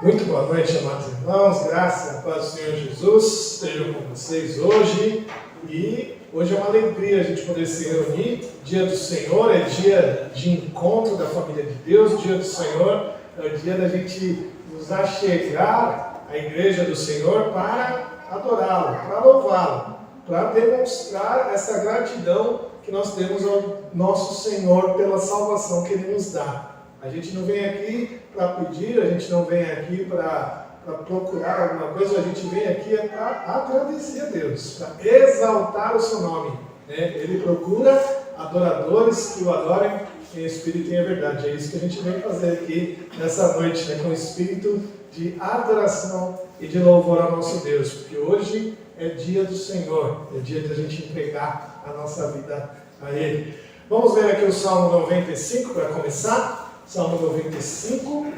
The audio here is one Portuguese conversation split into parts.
Muito boa noite, amados irmãos, graças e paz do Senhor Jesus, estejam com vocês hoje. E hoje é uma alegria a gente poder se reunir. Dia do Senhor é dia de encontro da família de Deus. Dia do Senhor é o dia da gente nos achegar à igreja do Senhor para adorá-lo, para louvá-lo, para demonstrar essa gratidão que nós temos ao nosso Senhor pela salvação que Ele nos dá. A gente não vem aqui para pedir, a gente não vem aqui para procurar alguma coisa, a gente vem aqui para agradecer a Deus, para exaltar o seu nome. Ele procura adoradores que o adorem em espírito e em verdade. É isso que a gente vem fazer aqui nessa noite, com espírito de adoração e de louvor ao nosso Deus, porque hoje é dia do Senhor, é dia de a gente entregar a nossa vida a Ele. Vamos ver aqui o Salmo 95 para começar. Salmo 95.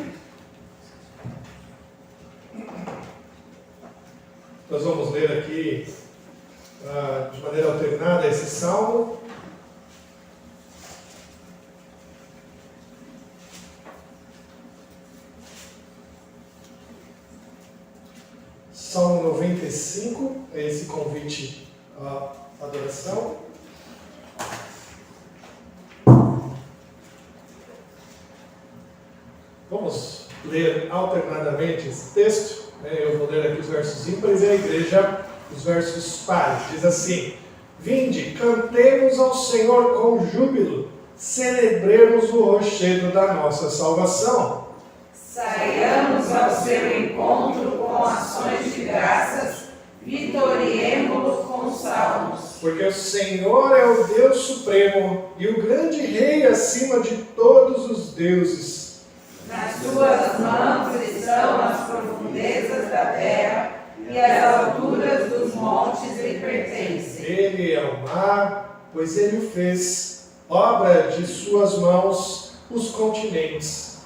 Nós vamos ler aqui de maneira alternada esse salmo. Salmo 95 é esse convite à adoração. Vamos ler alternadamente esse texto. Eu vou ler aqui os versos ímpares e a igreja os versos pares. Diz assim: Vinde, cantemos ao Senhor com júbilo, celebremos o rochedo da nossa salvação. Saiamos ao seu encontro com ações de graças, vitoriemo-lo com salmos. Porque o Senhor é o Deus supremo e o grande rei acima de todos os deuses. Nas suas mãos estão as profundezas da terra e as alturas dos montes lhe pertencem. Ele é o mar, pois ele o fez, obra de suas mãos os continentes.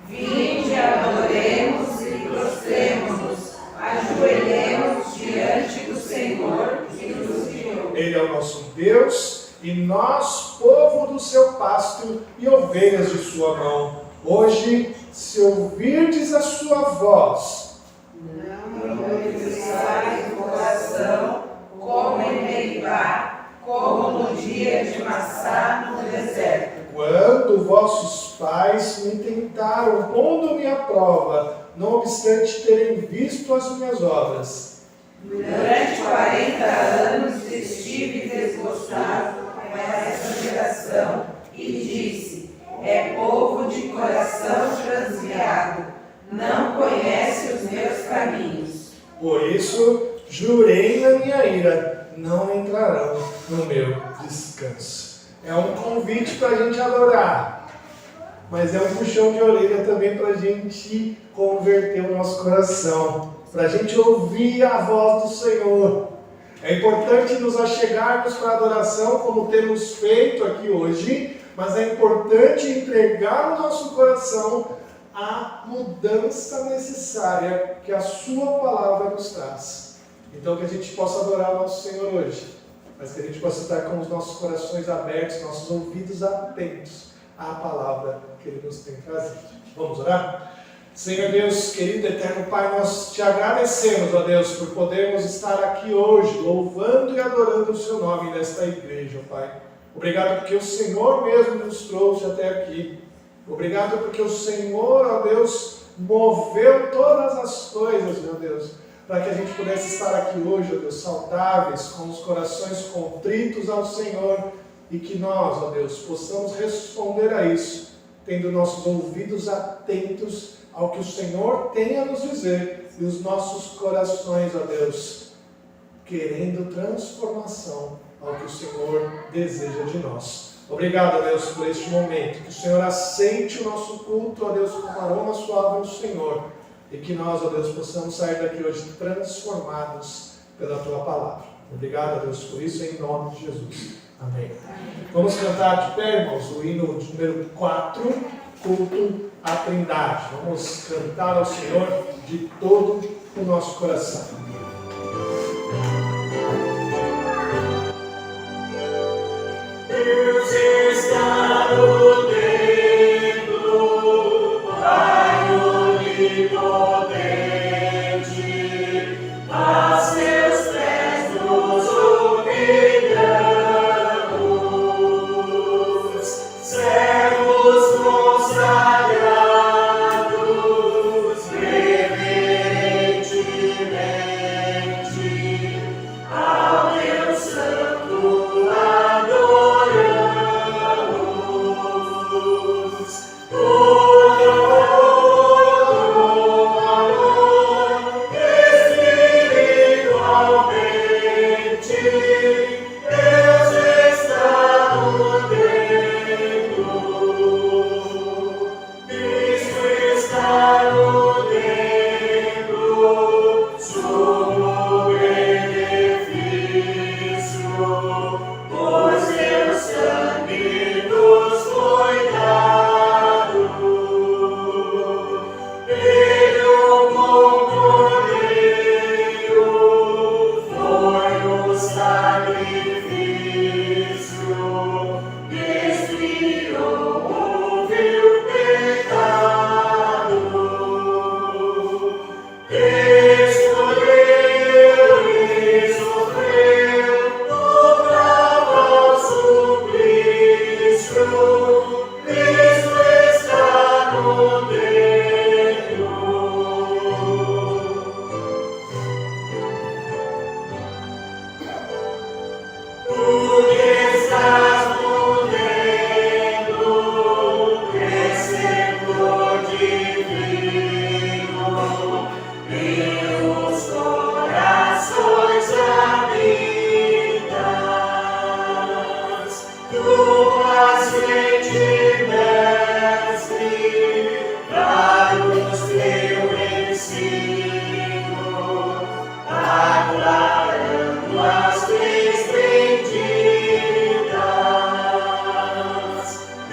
Vinde, adoremos e prostremo-nos, ajoelhemos diante do Senhor que nos criou. Ele é o nosso Deus e nós, povo do seu pasto e ovelhas de sua mão. Hoje, se ouvirdes a sua voz, não endurçais o coração, como em Meribá, como no dia de Massá no deserto. Quando vossos pais me tentaram, pondo-me à prova, não obstante terem visto as minhas obras. Durante 40 anos estive desgostado com essa geração e disse: é povo de coração transviado, não conhece os meus caminhos. Por isso, jurei na minha ira, não entrarão no meu descanso. É um convite para a gente adorar, mas é um puxão de orelha também para a gente converter o nosso coração, para a gente ouvir a voz do Senhor. É importante nos achegarmos para a adoração, como temos feito aqui hoje, mas é importante entregar o nosso coração à mudança necessária que a sua palavra nos traz. Então que a gente possa adorar o nosso Senhor hoje, mas que a gente possa estar com os nossos corações abertos, nossos ouvidos atentos à palavra que Ele nos tem trazido. Vamos orar? Senhor Deus, querido eterno Pai, nós te agradecemos, ó Deus, por podermos estar aqui hoje, louvando e adorando o seu nome nesta igreja, Pai. Obrigado porque o Senhor mesmo nos trouxe até aqui. Obrigado porque o Senhor, ó Deus, moveu todas as coisas, meu Deus, para que a gente pudesse estar aqui hoje, ó Deus, saudáveis, com os corações contritos ao Senhor, e que nós, ó Deus, possamos responder a isso, tendo nossos ouvidos atentos ao que o Senhor tem a nos dizer, e os nossos corações, ó Deus, querendo transformação ao que o Senhor deseja de nós. Obrigado, ó Deus, por este momento. Que o Senhor aceite o nosso culto, ó Deus, como aroma suave ao Senhor. E que nós, ó Deus, possamos sair daqui hoje transformados pela Tua palavra. Obrigado, ó Deus, por isso, em nome de Jesus. Amém. Vamos cantar de pé, irmãos, o hino de número 4, culto à Trindade. Vamos cantar ao Senhor de todo o nosso coração. Deus está no templo, Pai onipotente.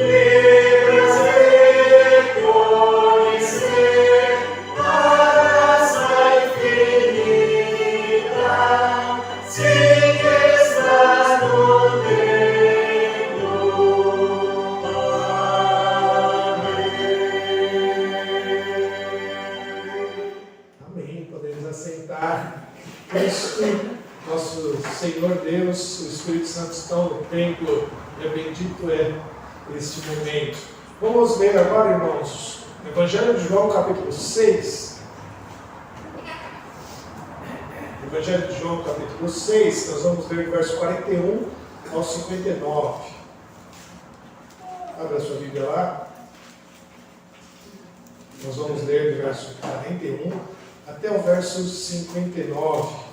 livres de conhecer a graça infinita, sim que estás no reino. Amém. Podemos assentar. Cristo, nosso Senhor Deus, o Espírito Santo estão no templo, e bendito é este momento. Vamos ler agora, irmãos, Evangelho de João, capítulo 6. Evangelho de João, capítulo 6, nós vamos ler o verso 41 ao 59. Abra a sua Bíblia lá. Nós vamos ler do verso 41 até o verso 59.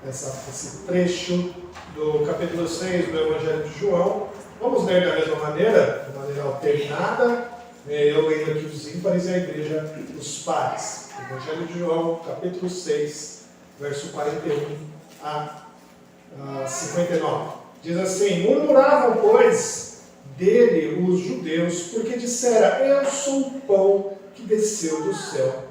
Esse trecho do capítulo 6 do Evangelho de João. Vamos ler da mesma maneira, de maneira alternada. Eu leio aqui os ímpares e a igreja os pares. Evangelho de João, capítulo 6, verso 41 a 59. Diz assim: murmuravam, pois, dele os judeus, porque dissera: eu sou o pão que desceu do céu.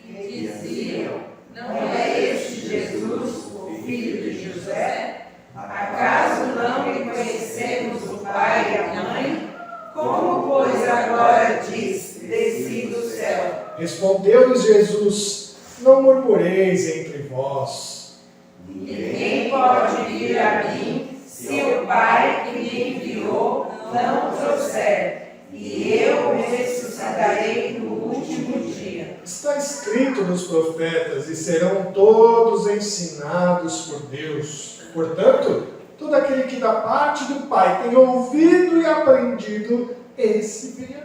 Diziam: não é este Jesus, o filho de José? Acaso não reconhecemos o pai e a mãe? Como, pois, agora diz: desci do céu? Respondeu-lhes Jesus: não murmureis entre vós. Ninguém pode vir a mim se o Pai que me enviou não o trouxer, e eu o ressuscitarei no último dia. Está escrito nos profetas: e serão todos ensinados por Deus. Portanto, todo aquele que da parte do Pai tem ouvido e aprendido, esse virá.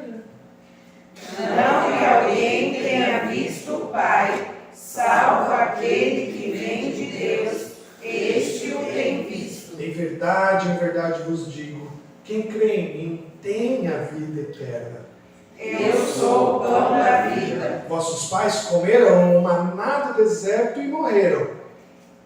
Não que alguém tenha visto o Pai, salvo aquele que vem de Deus, este o tem visto. Em verdade vos digo, quem crê em mim tem a vida eterna. Eu sou o pão da vida. Vossos pais comeram o maná do deserto e morreram.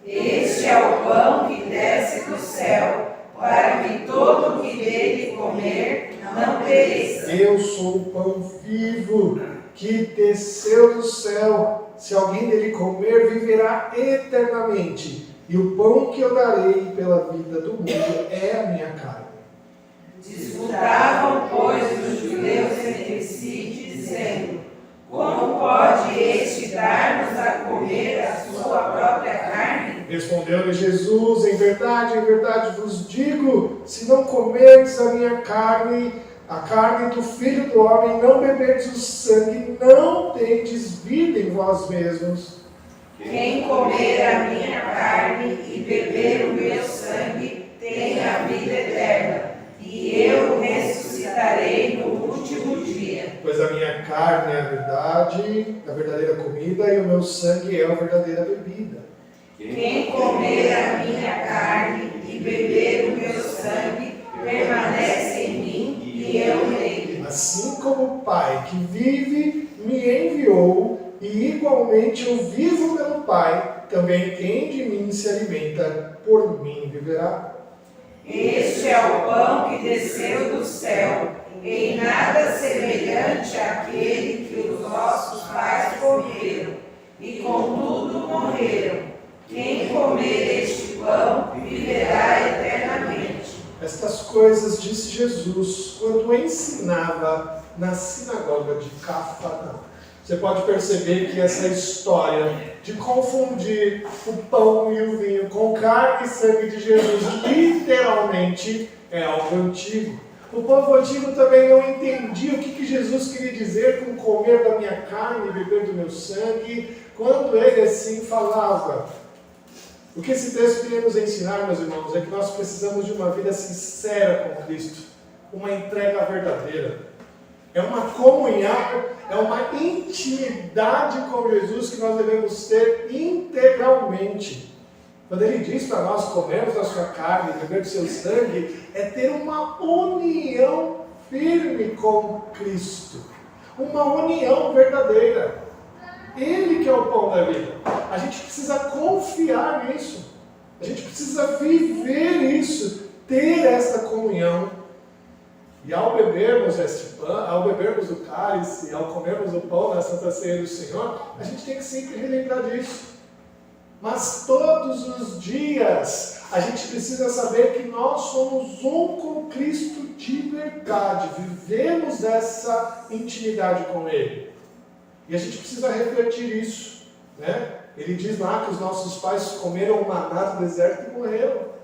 Este é o pão que desce do céu, para que todo o que dele comer não pereça. Eu sou o pão vivo que desceu do céu. Se alguém dele comer, viverá eternamente. E o pão que eu darei pela vida do mundo é a minha carne. Disputavam, pois, os judeus entre si, dizendo: como pode este dar-nos a comer a sua própria carne? Respondeu-lhe Jesus: em verdade vos digo, se não comerdes a minha carne, a carne do Filho do Homem, não beberdes o sangue, não tendes vida em vós mesmos. Quem comer a minha carne e beber o meu sangue tem a vida eterna, e eu o ressuscitarei no último dia. Pois a minha carne é a verdadeira comida, e o meu sangue é a verdadeira bebida. Quem comer a minha carne e beber o meu sangue permanece em mim e eu nele. Assim como o Pai que vive me enviou, e igualmente eu vivo pelo Pai, também quem de mim se alimenta, por mim viverá. Este é o pão que desceu do céu, em nada semelhante àquele que os nossos pais comeram, e contudo morreram. Quem comer este pão viverá eternamente. Estas coisas disse Jesus quando ensinava na sinagoga de Cafarnaum. Você pode perceber que essa história de confundir o pão e o vinho com carne e sangue de Jesus literalmente é algo antigo. O povo antigo também não entendia o que Jesus queria dizer com comer da minha carne e beber do meu sangue, quando ele assim falava. O que esse texto queria nos ensinar, meus irmãos, é que nós precisamos de uma vida sincera com Cristo, uma entrega verdadeira. É uma comunhão, é uma intimidade com Jesus que nós devemos ter integralmente. Quando ele diz para nós comermos da sua carne e beber do seu sangue, é ter uma união firme com Cristo. Uma união verdadeira. Ele que é o pão da vida. A gente precisa confiar nisso. A gente precisa viver isso, ter essa comunhão. E ao bebermos este pão, ao bebermos o cálice, ao comermos o pão na Santa Ceia do Senhor, a gente tem que sempre relembrar disso. Mas todos os dias a gente precisa saber que nós somos um com Cristo de verdade, vivemos essa intimidade com Ele. E a gente precisa refletir isso, né? Ele diz lá que os nossos pais comeram o maná do deserto e morreram.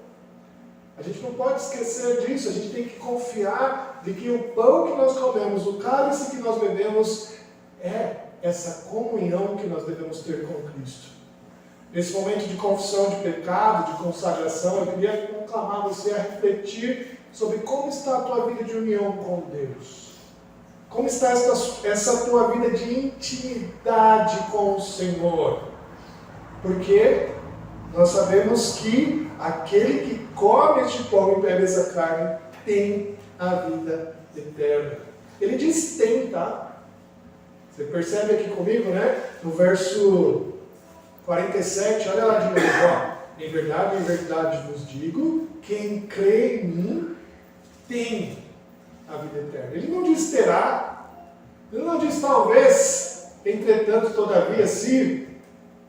A gente não pode esquecer disso, a gente tem que confiar de que o pão que nós comemos, o cálice que nós bebemos, é essa comunhão que nós devemos ter com Cristo. Nesse momento de confissão de pecado, de consagração, eu queria conclamar você a refletir sobre como está a tua vida de união com Deus. Como está essa tua vida de intimidade com o Senhor? Porque nós sabemos que aquele que come este pão e bebe essa carne tem a vida eterna. Ele diz tem, tá? Você percebe aqui comigo, né? No verso 47, olha lá de novo, ó. Em verdade vos digo, quem crê em mim tem a vida eterna. Ele não diz terá, ele não diz talvez, entretanto, todavia, se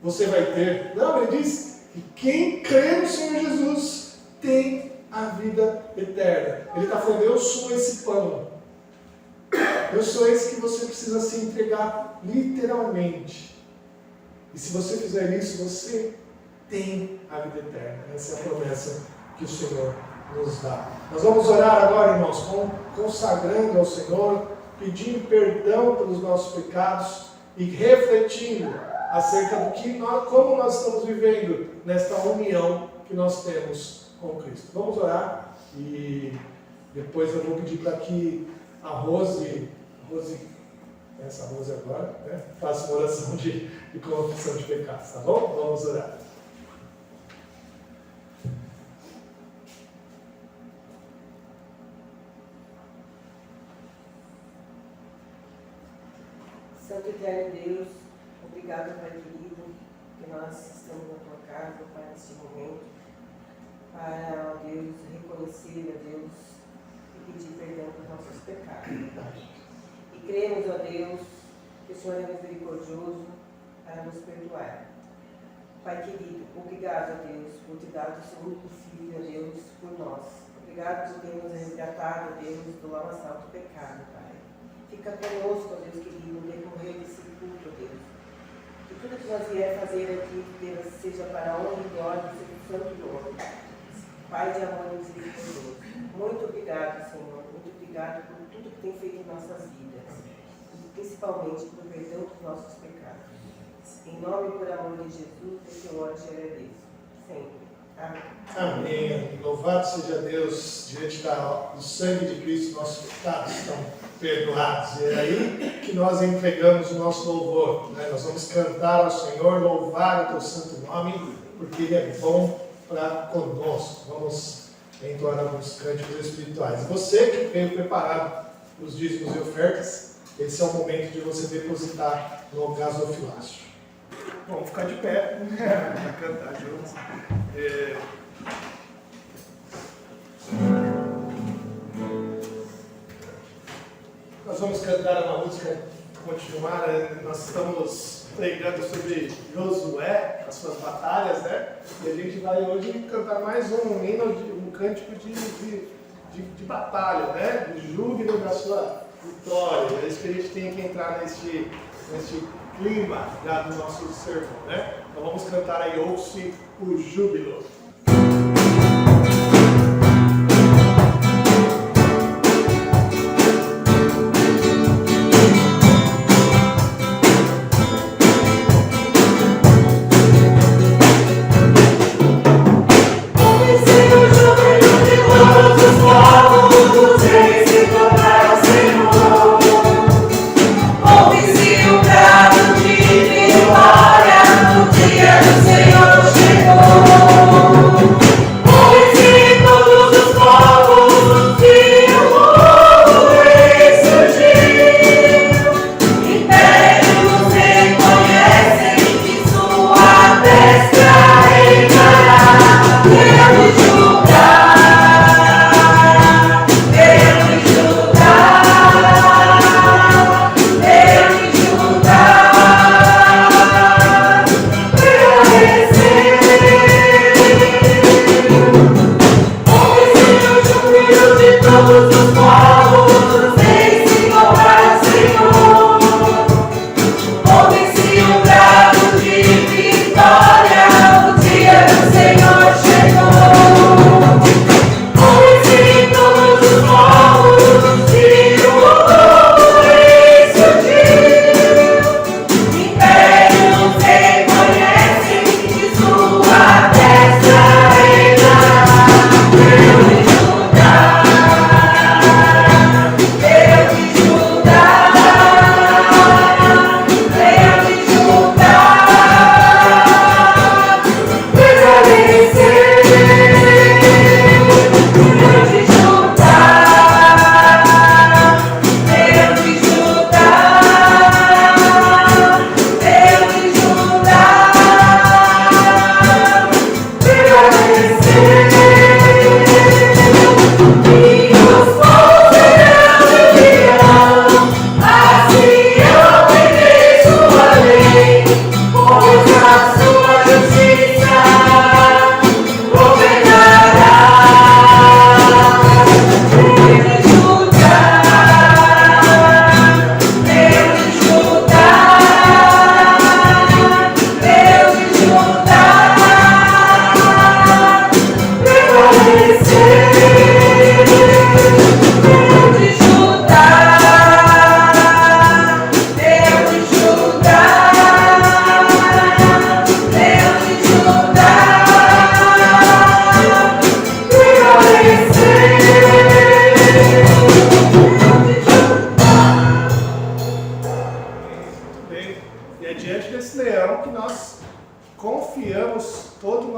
você vai ter. Não, ele diz que quem crê no Senhor Jesus tem a vida eterna. Ele está falando, eu sou esse pão. Eu sou esse que você precisa se entregar literalmente. E se você fizer isso, você tem a vida eterna. Essa é a promessa que o Senhor nos dá. Nós vamos orar agora, irmãos, consagrando ao Senhor, pedindo perdão pelos nossos pecados e refletindo acerca do que como nós estamos vivendo nesta união que nós temos com Cristo. Vamos orar e depois eu vou pedir para que a Rose, essa Rose agora, né, faça uma oração de confissão de pecados, tá bom? Vamos orar. Santo e eterno Deus, obrigado, Pai querido, que nós estamos na tua casa, Pai, neste momento, para, ó Deus, reconhecer, ó Deus, e pedir perdão por nossos pecados. E cremos, ó Deus, que o Senhor é misericordioso para nos perdoar. Pai querido, obrigado, ó Deus, por te dar o seu único filho, ó Deus, por nós. Obrigado por ter nos resgatado, ó Deus, do lamaçal do pecado, Pai. Fica conosco, ó Deus querido, no decorrer desse culto, ó Deus. Que tudo que nós vier fazer aqui, Deus, seja para a honra e glória do seu santo nome. Pai de amor e misericordioso. Muito obrigado, Senhor. Muito obrigado por tudo que tem feito em nossas vidas. E principalmente pelo perdão dos nossos pecados. Em nome e por amor de Jesus, é que eu oro e te agradeço. Sempre. Amém. Amém. Louvado seja Deus, diante do sangue de Cristo, nossos pecados estão perdoados. E é aí que nós entregamos o nosso louvor, né? Nós vamos cantar ao Senhor, louvar o teu santo nome, porque Ele é bom para conosco. Vamos entoar alguns cânticos espirituais. Você que veio preparado os dízimos e ofertas, esse é o momento de você depositar no gasofilácio. Vamos ficar de pé para cantar juntos. Nós vamos cantar uma música, continuar. Nós estamos pregando sobre Josué, as suas batalhas, né? E a gente vai hoje cantar mais um hino, um cântico de batalha, né? De júbilo da sua vitória. É isso que a gente tem que entrar nesse clima já do nosso sermão, né? Então vamos cantar aí, ouça o júbilo. Senhor chegou.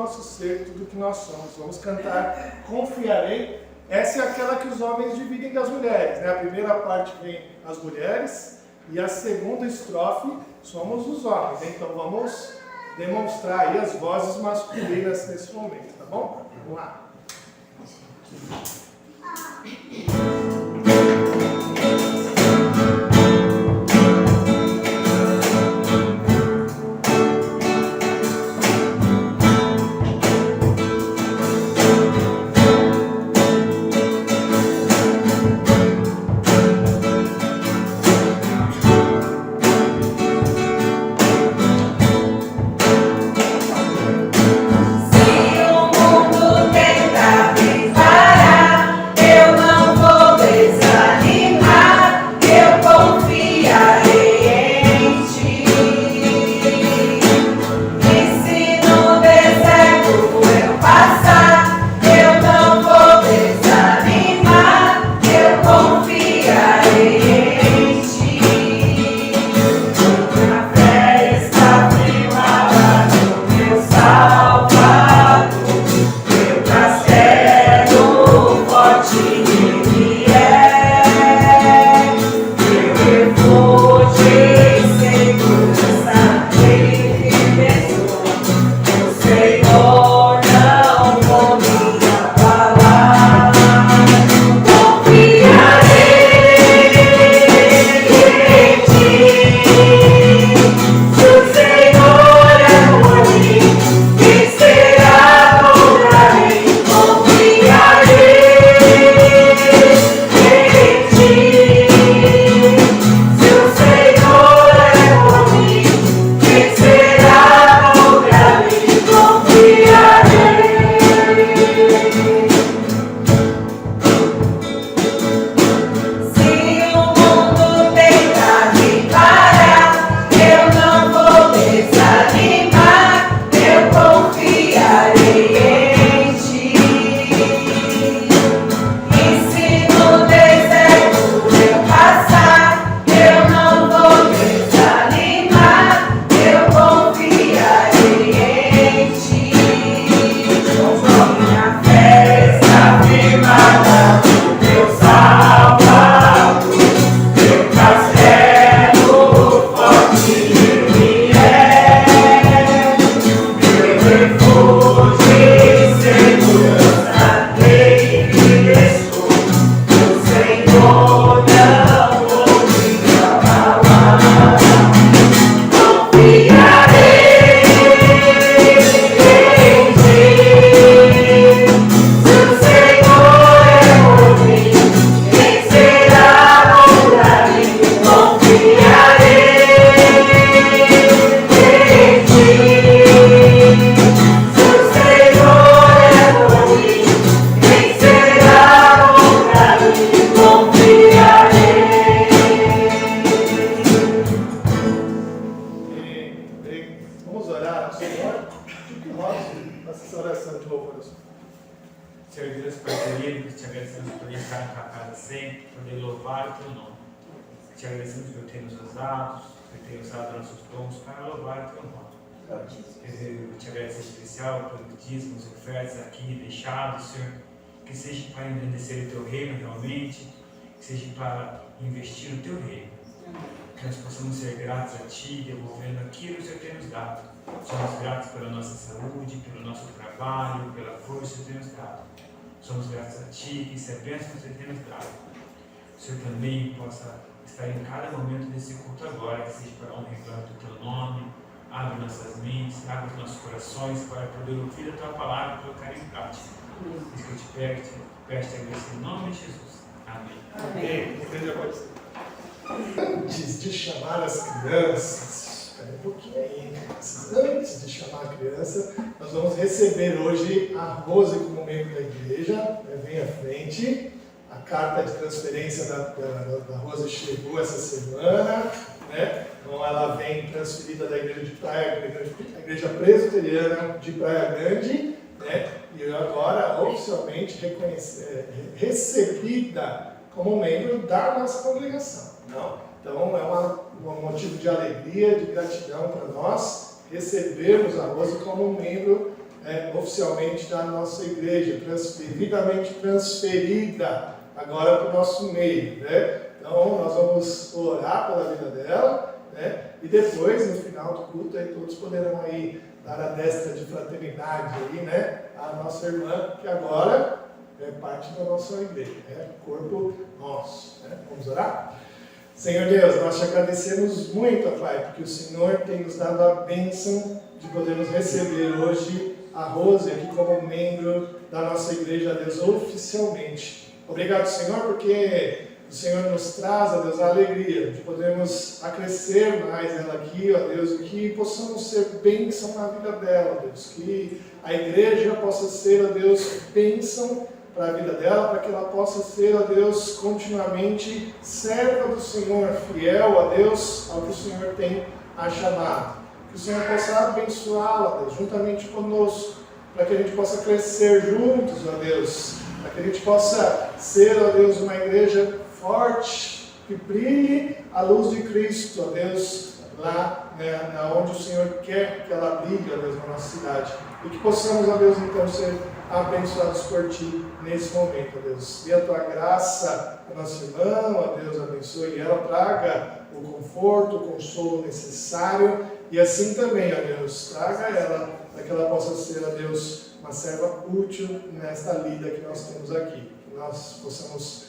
nosso ser, tudo que nós somos. Vamos cantar Confiarei. Essa é aquela que os homens dividem das mulheres, né? A primeira parte vem as mulheres e a segunda estrofe somos os homens. Então vamos demonstrar aí as vozes masculinas nesse momento, tá bom? Vamos lá. Senhor Deus, Pai querido, te agradecemos por estar na tua casa sempre, por poder louvar o teu nome. Te agradecemos por ter nos usado, por ter usado nossos dons para louvar o teu nome. Eu te agradeço em especial pelos dízimos, ofertas aqui deixados, Senhor, que seja para engrandecer o teu reino realmente, que seja para investir no teu reino. Que nós possamos ser gratos a Ti, devolvendo aquilo que o Senhor tem nos dado. Somos gratos pela nossa saúde, pelo nosso trabalho, pela força que o Senhor tem nos dado. Somos gratos a Ti, que isso é bênção que o Senhor tem nos dado. Que o Senhor também possa estar em cada momento desse culto agora, que seja para honra e glória do Teu nome. Abre nossas mentes, abre os nossos corações para poder ouvir a Tua palavra e colocar em prática. Isso que eu te peço, te agradeço em nome de Jesus. Amém. Amém. Antes de chamar as crianças, espera um pouquinho aí, antes de chamar a criança, nós vamos receber hoje a Rose como membro da igreja. Vem à frente. A carta de transferência da Rose chegou essa semana, né? Então ela vem transferida da igreja de Praia Grande, a igreja presbiteriana de Praia Grande, né? E agora oficialmente recebida como membro da nossa congregação. Não? Então é um motivo de alegria, de gratidão para nós recebermos a Rose como membro oficialmente da nossa igreja, devidamente transferida agora para o nosso meio, né? Então nós vamos orar pela vida dela, né? E depois, no final do culto, aí todos poderão aí dar a destra de fraternidade aí, né? A nossa irmã, que agora é parte da nossa igreja, né? Corpo nosso, né? Vamos orar? Senhor Deus, nós te agradecemos muito, Pai, porque o Senhor tem nos dado a bênção de podermos receber hoje a Rose aqui como membro da nossa igreja, Deus, oficialmente. Obrigado, Senhor, porque o Senhor nos traz, ó Deus, a alegria de podermos acrescer mais ela aqui, ó Deus, e que possamos ser bênção na vida dela, ó Deus, que a igreja possa ser, ó Deus, bênção para a vida dela, para que ela possa ser, ó Deus, continuamente serva do Senhor, fiel, ó Deus, ao que o Senhor tem a chamado. Que o Senhor possa abençoá-la, ó Deus, juntamente conosco, para que a gente possa crescer juntos, ó Deus, para que a gente possa ser, ó Deus, uma igreja forte, que brilhe a luz de Cristo, ó Deus, lá, né, onde o Senhor quer que ela brilhe, ó Deus, na nossa cidade. E que possamos, ó Deus, então ser abençoados por Ti nesse momento, ó Deus. Dê a Tua graça à nossa irmã, ó Deus, abençoe ela, traga o conforto, o consolo necessário, e assim também, ó Deus, traga ela, para que ela possa ser, ó Deus, uma serva útil nesta lida que nós temos aqui. Que nós possamos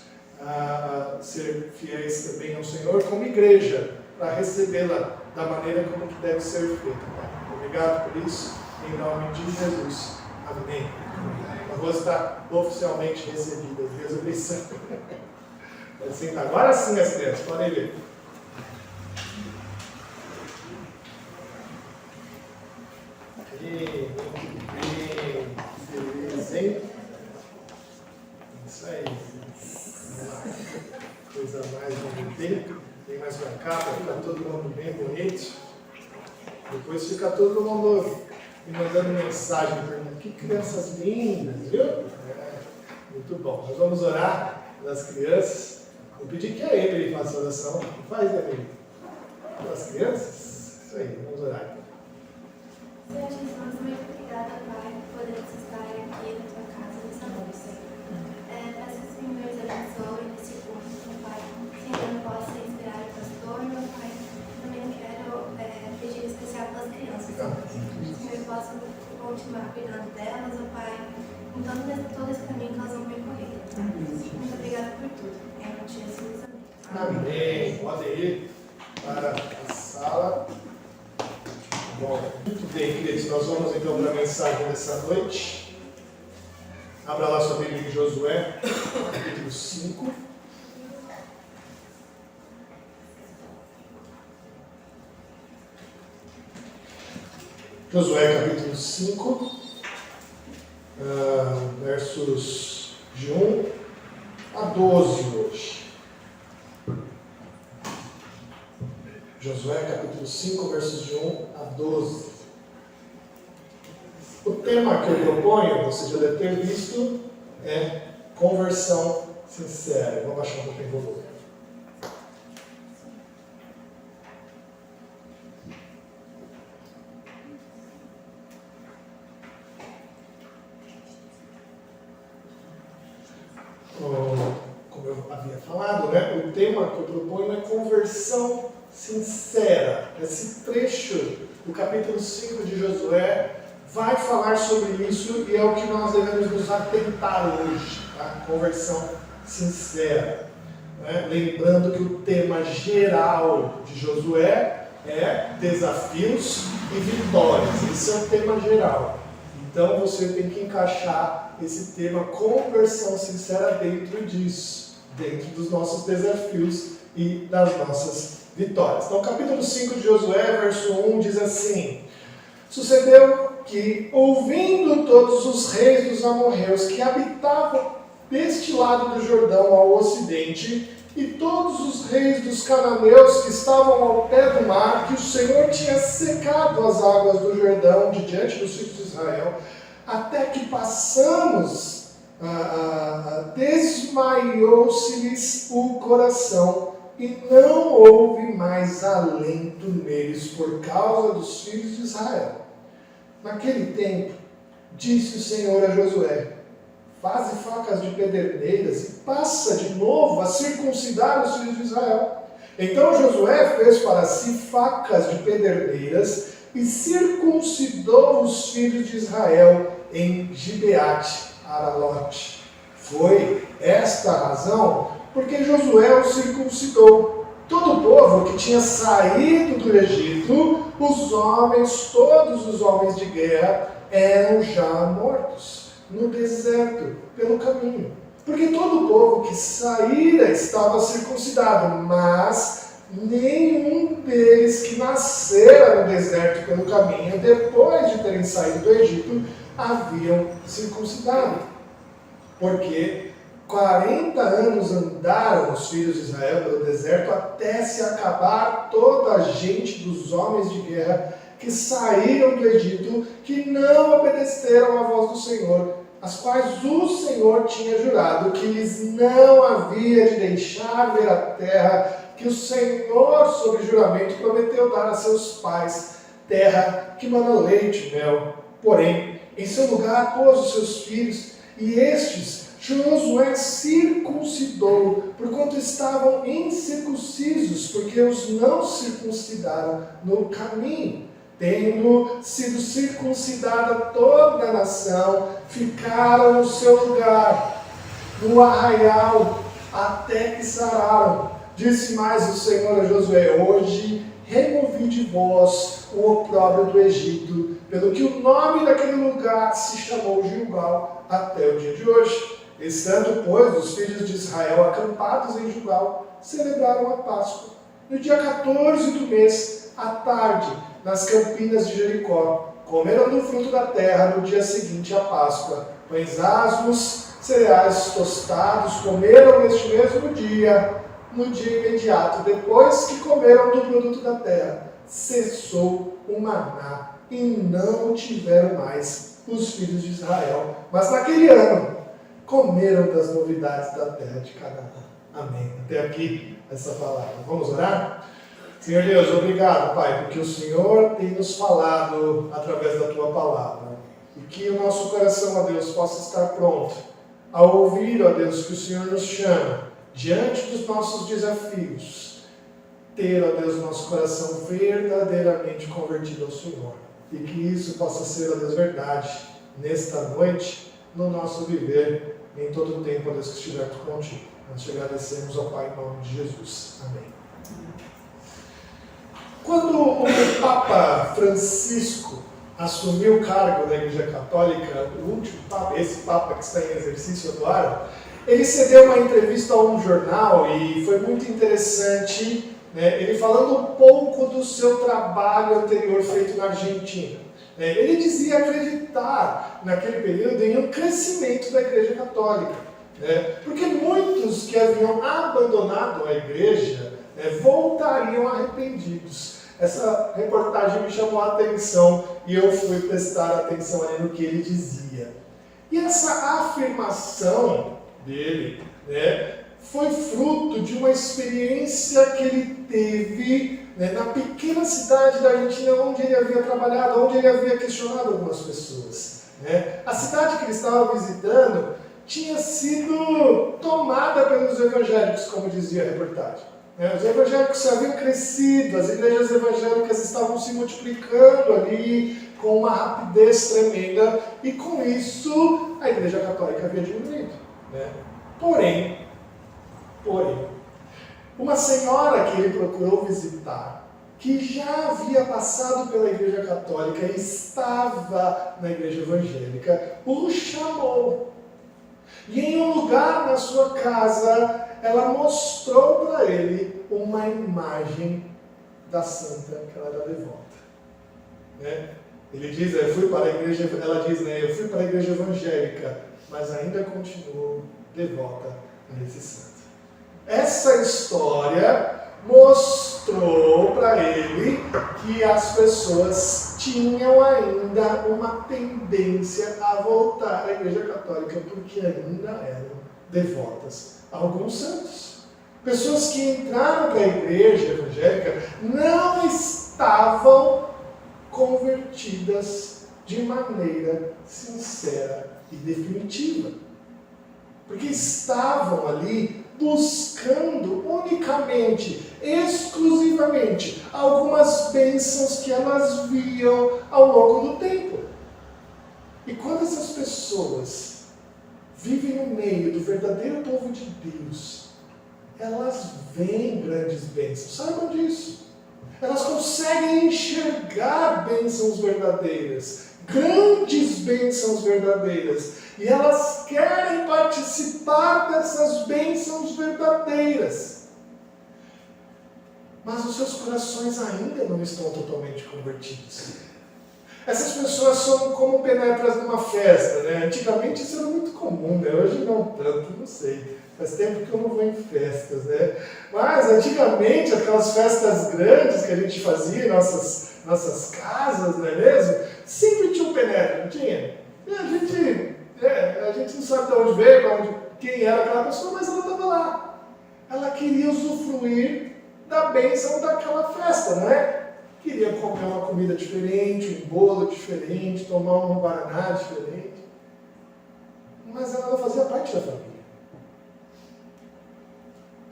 ser fiéis também ao Senhor como igreja, para recebê-la da maneira como que deve ser feita, Pai. Obrigado por isso, em nome de Jesus. Amém. A Rose está oficialmente recebida. Deus abençoe. Pode sentar. Agora sim, as crianças, podem ver. Muito bem. Beleza, hein? Isso aí. Coisa mais bonita. Vem mais pra cá, para ficar todo mundo bem bonito. Depois fica todo mundo me mandando mensagem, perguntando: que crianças lindas, viu? Muito bom. Nós vamos orar pelas crianças. Vou pedir que a Emily faça a oração. Faz, Emily. Pelas crianças? Isso aí, vamos orar. Senhor Jesus, muito obrigada, Pai, por podermos estar aqui na Tua casa nessa noite, Senhor. Peço que o Senhor nos abençoe nesse culto, meu Pai. Senhor, eu possa inspirar o pastor, meu Pai. Também quero pedir em especial pelas crianças, Senhor. Que eu possa continuar cuidando delas, meu Pai, em todo esse caminho que elas vão percorrer. Muito obrigada por tudo. Em nome de Jesus, amém. Amém. Pode ir para a sala. Bom, muito bem, queridos. Nós vamos então para a mensagem dessa noite. Abra lá sua Bíblia em Josué, capítulo 5. Josué capítulo 5, versos de 1 a 12 hoje. Josué capítulo 5, versos de 1 a 12. O tema que eu proponho, você já deve ter visto, é conversão sincera. Vamos baixar um pouquinho o volume. Como eu havia falado, né? O tema que eu proponho é conversão sincera. Esse trecho do capítulo 5 de Josué vai falar sobre isso e é o que nós devemos nos atentar hoje, tá? Conversão sincera. Né? Lembrando que o tema geral de Josué é desafios e vitórias. Esse é o tema geral. Então você tem que encaixar esse tema conversão sincera dentro disso, dentro dos nossos desafios e das nossas vitórias. Então, capítulo 5 de Josué, verso 1, diz assim: sucedeu que, ouvindo todos os reis dos amorreus que habitavam deste lado do Jordão ao ocidente, e todos os reis dos cananeus que estavam ao pé do mar, que o Senhor tinha secado as águas do Jordão de diante dos filhos de Israel, até que passamos, desmaiou-se-lhes o coração, e não houve mais alento neles por causa dos filhos de Israel. Naquele tempo, Disse o Senhor a Josué: faze facas de pederneiras e passa de novo a circuncidar os filhos de Israel. Então Josué fez para si facas de pederneiras e circuncidou os filhos de Israel em Gibeate Aralote. Foi esta a razão porque Josué os circuncidou. Todo o povo que tinha saído do Egito, todos os homens de guerra, eram já mortos no deserto, pelo caminho. Porque todo o povo que saíra estava circuncidado, mas nenhum deles que nascera no deserto pelo caminho, depois de terem saído do Egito, haviam circuncidado. Porque 40 anos andaram os filhos de Israel pelo deserto até se acabar toda a gente dos homens de guerra que saíram do Egito, que não obedeceram à voz do Senhor, as quais o Senhor tinha jurado que lhes não havia de deixar ver a terra que o Senhor, sob juramento, prometeu dar a seus pais, terra que mana leite e mel. Porém, em seu lugar pôs os seus filhos, e estes Josué circuncidou, porquanto estavam incircuncisos, porque os não circuncidaram no caminho. Tendo sido circuncidada toda a nação, ficaram no seu lugar, no arraial, até que sararam. Disse mais o Senhor a Josué: hoje removi de vós o opróbrio do Egito, pelo que o nome daquele lugar se chamou Gilgal até o dia de hoje. Estando, pois, os filhos de Israel acampados em Gilgal, celebraram a Páscoa. No dia 14 do mês, à tarde, nas campinas de Jericó, comeram do fruto da terra no dia seguinte à Páscoa. Pães asmos, cereais tostados, comeram neste mesmo dia, no dia imediato, depois que comeram do produto da terra. Cessou o maná, e não o tiveram mais os filhos de Israel. Mas naquele ano, comeram das novidades da terra de Canaã. Amém. Até aqui essa palavra. Vamos orar? Senhor Deus, obrigado, Pai, porque o Senhor tem nos falado através da Tua palavra. E que o nosso coração, ó Deus, possa estar pronto a ouvir, ó Deus, que o Senhor nos chama diante dos nossos desafios. Ter, ó Deus, nosso coração verdadeiramente convertido ao Senhor. E que isso possa ser, ó Deus, verdade nesta noite, no nosso viver, em todo o tempo, ó Deus, que estiver contigo. Nós te agradecemos, ó Pai, em nome de Jesus. Amém. Quando o Papa Francisco assumiu o cargo da Igreja Católica, o último Papa, esse Papa que está em exercício agora, ele cedeu uma entrevista a um jornal e foi muito interessante, né, ele falando um pouco do seu trabalho anterior feito na Argentina. Ele dizia acreditar, naquele período, em um crescimento da Igreja Católica, porque muitos que haviam abandonado a Igreja voltariam arrependidos. Essa reportagem me chamou a atenção e eu fui prestar atenção ali no que ele dizia. E essa afirmação dele, foi fruto de uma experiência que ele teve, na pequena cidade da Argentina onde ele havia trabalhado, onde ele havia questionado algumas pessoas. A cidade que ele estava visitando tinha sido tomada pelos evangélicos, como dizia a reportagem. Os evangélicos haviam crescido, as igrejas evangélicas estavam se multiplicando ali com uma rapidez tremenda e com isso a Igreja Católica havia diminuído. Porém, uma senhora que ele procurou visitar, que já havia passado pela Igreja Católica e estava na Igreja Evangélica, o chamou. E em um lugar na sua casa, ela mostrou para ele uma imagem da santa que ela era devota. Ele diz, ela diz, eu fui para a igreja evangélica, mas ainda continuo devota a esse santo. Essa história mostrou para ele que as pessoas tinham ainda uma tendência a voltar à Igreja Católica porque ainda eram devotas a alguns santos. Pessoas que entraram para a Igreja Evangélica não estavam convertidas de maneira sincera e definitiva. Porque estavam ali buscando unicamente, exclusivamente, algumas bênçãos que elas viam ao longo do tempo. E quando essas pessoas vivem no meio do verdadeiro povo de Deus, elas veem grandes bênçãos, saibam disso. Elas conseguem enxergar bênçãos verdadeiras, grandes bênçãos verdadeiras, e elas querem participar dessas bênçãos verdadeiras. Mas os seus corações ainda não estão totalmente convertidos. Essas pessoas são como penetras numa festa, né? Antigamente isso era muito comum, né? Hoje não tanto, não sei. Faz tempo que eu não vou em festas, né? Mas antigamente, aquelas festas grandes que a gente fazia em nossas casas, não é mesmo? Sempre tinha um penetra, não tinha? E a gente não sabe de onde veio, quem era aquela pessoa, mas ela estava lá. Ela queria usufruir da bênção daquela festa, não é? Queria comer uma comida diferente, um bolo diferente, tomar um guaraná diferente. Mas ela não fazia parte da família.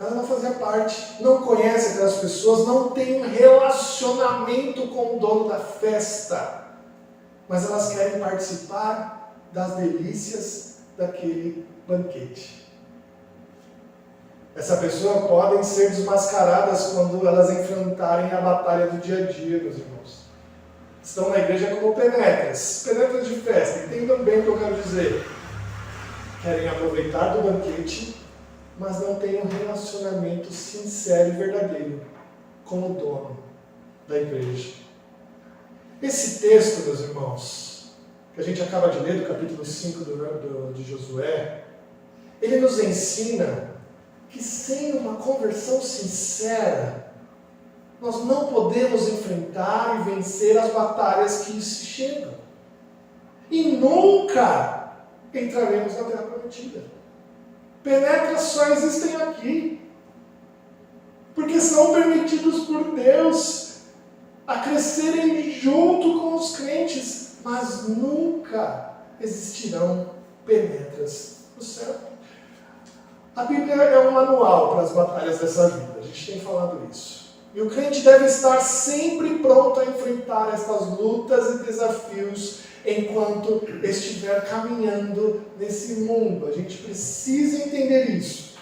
Ela não fazia parte, não conhece aquelas pessoas, não tem um relacionamento com o dono da festa. Mas elas querem participar das delícias daquele banquete. Essa pessoa podem ser desmascaradas quando elas enfrentarem a batalha do dia a dia, meus irmãos. Estão na igreja como penetras de festa. Entendam bem o que eu quero dizer. Querem aproveitar do banquete, mas não têm um relacionamento sincero e verdadeiro com o dono da igreja. Esse texto, meus irmãos, que a gente acaba de ler, do capítulo 5 de Josué, ele nos ensina que sem uma conversão sincera, nós não podemos enfrentar e vencer as batalhas que se chegam. E nunca entraremos na terra prometida. Penetras só existem aqui, porque são permitidos por Deus a crescerem junto com os crentes, mas nunca existirão penetras no céu. A Bíblia é um manual para as batalhas dessa vida, a gente tem falado isso. E o crente deve estar sempre pronto a enfrentar estas lutas e desafios enquanto estiver caminhando nesse mundo. A gente precisa entender isso.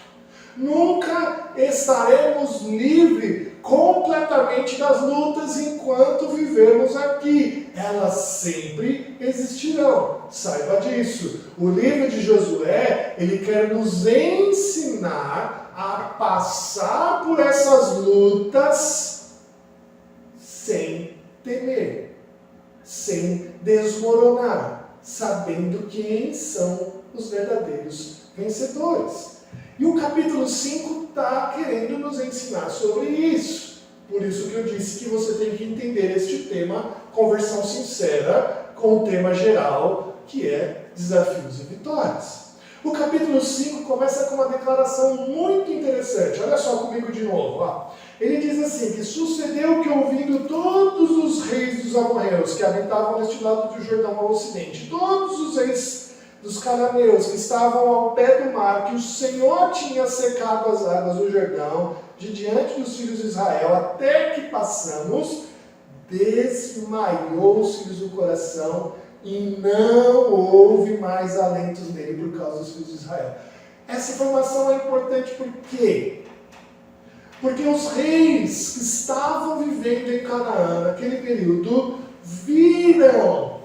Nunca estaremos livres completamente das lutas enquanto vivemos aqui. Elas sempre existirão. Saiba disso. O livro de Josué, ele quer nos ensinar a passar por essas lutas sem temer, sem desmoronar, sabendo quem são os verdadeiros vencedores. E o capítulo 5 está querendo nos ensinar sobre isso. Por isso que eu disse que você tem que entender este tema, conversão sincera, com o tema geral, que é desafios e vitórias. O capítulo 5 começa com uma declaração muito interessante. Olha só comigo de novo. Ó. Ele diz assim, que sucedeu que ouvindo todos os reis dos amorreus que habitavam neste lado do Jordão ao ocidente, todos os reis dos cananeus que estavam ao pé do mar, que o Senhor tinha secado as águas do Jordão, de diante dos filhos de Israel, até que passamos, desmaiou-se-lhes o coração, e não houve mais alentos nele por causa dos filhos de Israel. Essa informação é importante por quê? Porque os reis que estavam vivendo em Canaã naquele período viram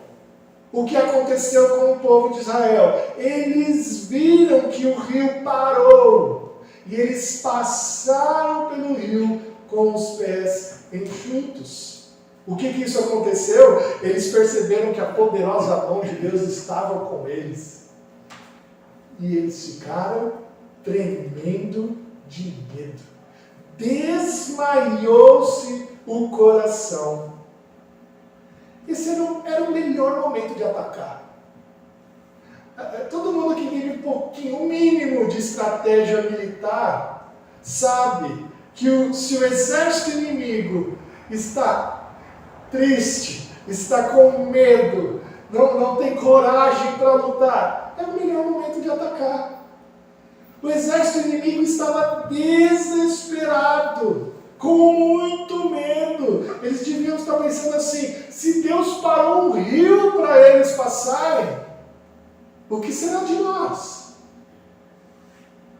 o que aconteceu com o povo de Israel. Eles viram que o rio parou e eles passaram pelo rio com os pés enxutos. O que isso aconteceu? Eles perceberam que a poderosa mão de Deus estava com eles. E eles ficaram tremendo de medo. Desmaiou-se o coração. Esse era o melhor momento de atacar. Todo mundo que vive um pouquinho, o mínimo de estratégia militar, sabe que se o exército inimigo está triste, está com medo, não tem coragem para lutar, é o melhor momento de atacar. O exército inimigo estava desesperado, com muito medo. Eles deviam estar pensando assim: se Deus parou um rio para eles passarem, o que será de nós?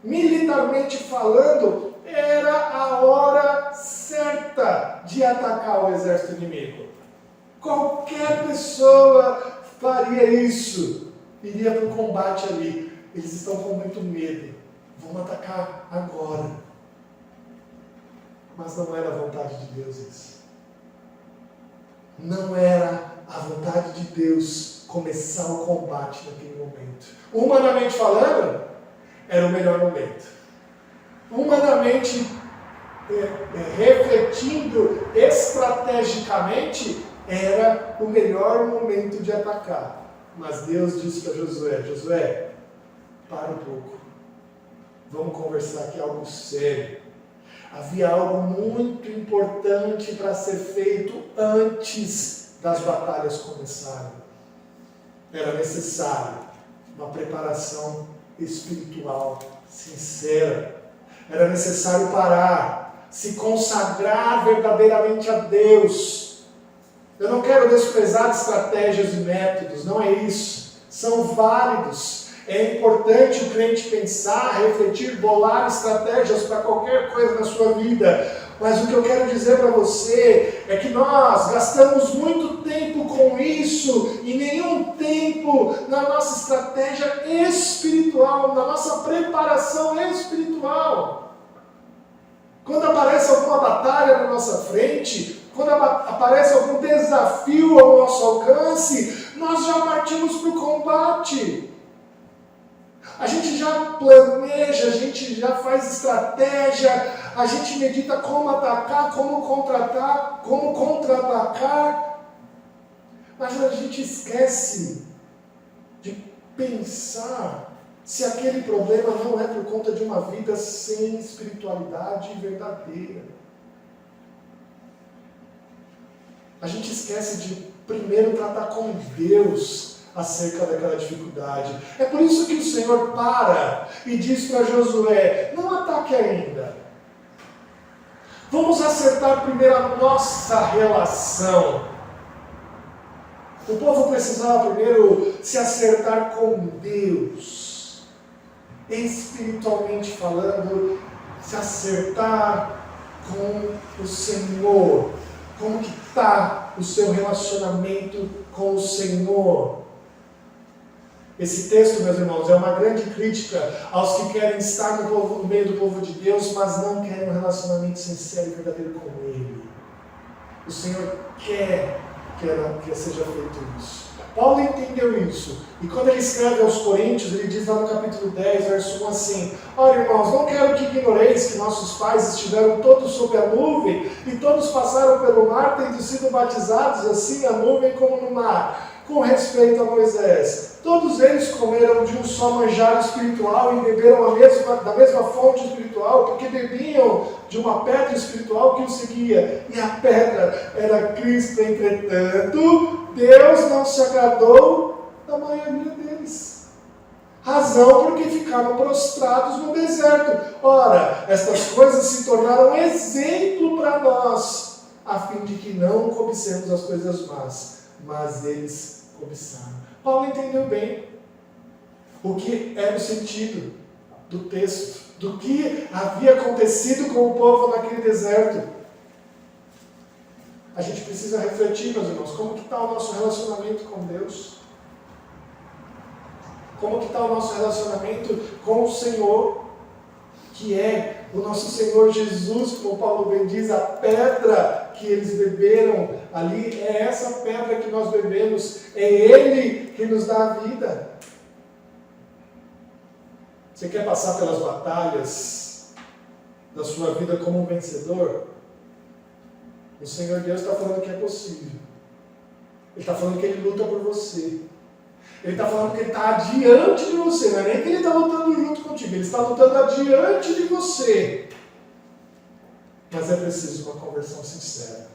Militarmente falando, era a hora certa de atacar o exército inimigo. Qualquer pessoa faria isso, iria para o combate ali. Eles estão com muito medo, vão atacar agora. Mas não era a vontade de Deus isso. Não era a vontade de Deus começar o combate naquele momento. Humanamente falando, era o melhor momento. Humanamente refletindo estrategicamente, era o melhor momento de atacar. Mas Deus disse para Josué: Josué, para um pouco. Vamos conversar aqui algo sério. Havia algo muito importante para ser feito antes das batalhas começarem. Era necessário uma preparação espiritual sincera. Era necessário parar, se consagrar verdadeiramente a Deus. Eu não quero desprezar estratégias e métodos, não é isso. São válidos. É importante o crente pensar, refletir, bolar estratégias para qualquer coisa na sua vida. Mas o que eu quero dizer para você é que nós gastamos muito tempo com isso e nenhum tempo na nossa estratégia espiritual, na nossa preparação espiritual. Quando aparece alguma batalha na nossa frente, quando aparece algum desafio ao nosso alcance, nós já partimos para o combate. A gente já planeja, a gente já faz estratégia, a gente medita como atacar, como contra-atacar, mas a gente esquece de pensar se aquele problema não é por conta de uma vida sem espiritualidade verdadeira. A gente esquece de primeiro tratar com Deus acerca daquela dificuldade. É por isso que o Senhor para e diz para Josué: não ataque ainda. Vamos acertar primeiro a nossa relação. O povo precisava primeiro se acertar com Deus. Espiritualmente falando, se acertar com o Senhor. Como que está o seu relacionamento com o Senhor? Esse texto, meus irmãos, é uma grande crítica aos que querem estar no meio do povo de Deus, mas não querem um relacionamento sincero e verdadeiro com Ele. O Senhor quer que seja feito isso. Paulo entendeu isso. E quando ele escreve aos Coríntios, ele diz lá no capítulo 10, verso 1 assim: ora, irmãos, não quero que ignoreis que nossos pais estiveram todos sob a nuvem, e todos passaram pelo mar, tendo sido batizados assim na nuvem como no mar. Com respeito a Moisés, todos eles comeram de um só manjar espiritual e beberam da mesma fonte espiritual, porque bebiam de uma pedra espiritual que os seguia, e a pedra era Cristo. Entretanto, Deus não se agradou da maioria deles. Razão porque ficaram prostrados no deserto. Ora, estas coisas se tornaram exemplo para nós, a fim de que não cobicemos as coisas más, mas eles cobiçaram. Paulo entendeu bem o que era o sentido do texto, do que havia acontecido com o povo naquele deserto. A gente precisa refletir, meus irmãos, como que está o nosso relacionamento com Deus? Como que está o nosso relacionamento com o Senhor, que é o nosso Senhor Jesus, como Paulo bem diz, a pedra que eles beberam ali, é essa pedra que nós bebemos, é Ele que nos dá a vida. Você quer passar pelas batalhas da sua vida como um vencedor? O Senhor Deus está falando que é possível. Ele está falando que Ele luta por você. Ele está falando que Ele está adiante de você. Não é nem que Ele está lutando junto contigo. Ele está lutando adiante de você. Mas é preciso uma conversão sincera.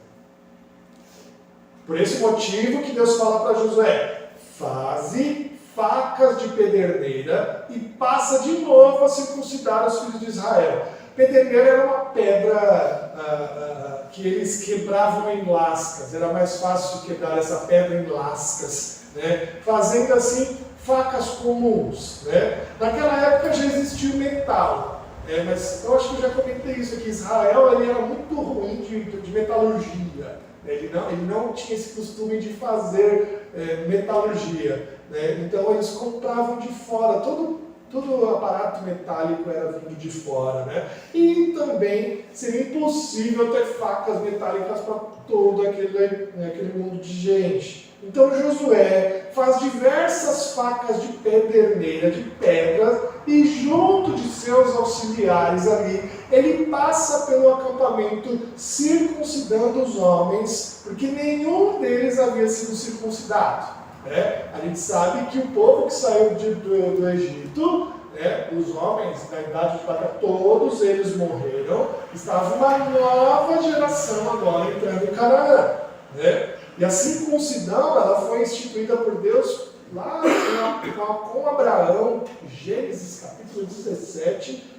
Por esse motivo que Deus fala para Josué: faze facas de pederneira e passa de novo a circuncidar os filhos de Israel. Pederneira era uma pedra que eles quebravam em lascas, era mais fácil de quebrar essa pedra em lascas, né? Fazendo assim facas comuns, né? Naquela época já existia o metal, mas eu acho que eu já comentei isso aqui. Israel ele era muito ruim de metalurgia, né? Ele não tinha esse costume de fazer metalurgia, né? Então eles compravam de fora, todo o aparato metálico era vindo de fora, né? E também seria impossível ter facas metálicas para todo aquele mundo de gente. Então Josué faz diversas facas de pederneira, de pedras, e junto de seus auxiliares ali, ele passa pelo acampamento circuncidando os homens, porque nenhum deles havia sido circuncidado. A gente sabe que o povo que saiu do Egito, os homens da idade de prata, todos eles morreram. Estava uma nova geração agora entrando em Canaã. E a circuncidão ela foi instituída por Deus lá com Abraão, Gênesis capítulo 17,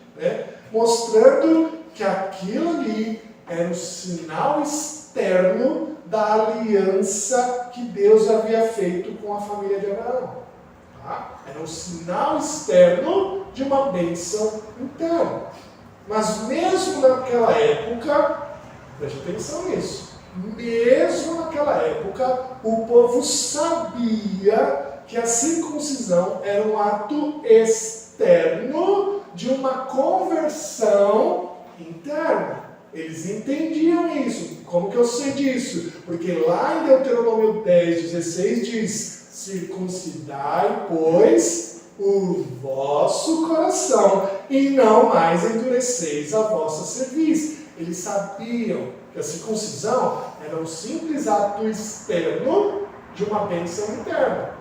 mostrando que aquilo ali era um sinal externo da aliança que Deus havia feito com a família de Abraão. Era um sinal externo de uma bênção interna. Mas mesmo naquela época, preste atenção nisso, mesmo naquela época, o povo sabia que a circuncisão era um ato externo de uma conversão interna. Eles entendiam isso. Como que eu sei disso? Porque lá em Deuteronômio 10:16 diz: circuncidai, pois, o vosso coração, e não mais endureceis a vossa cerviz. Eles sabiam que a circuncisão era um simples ato externo de uma bênção interna.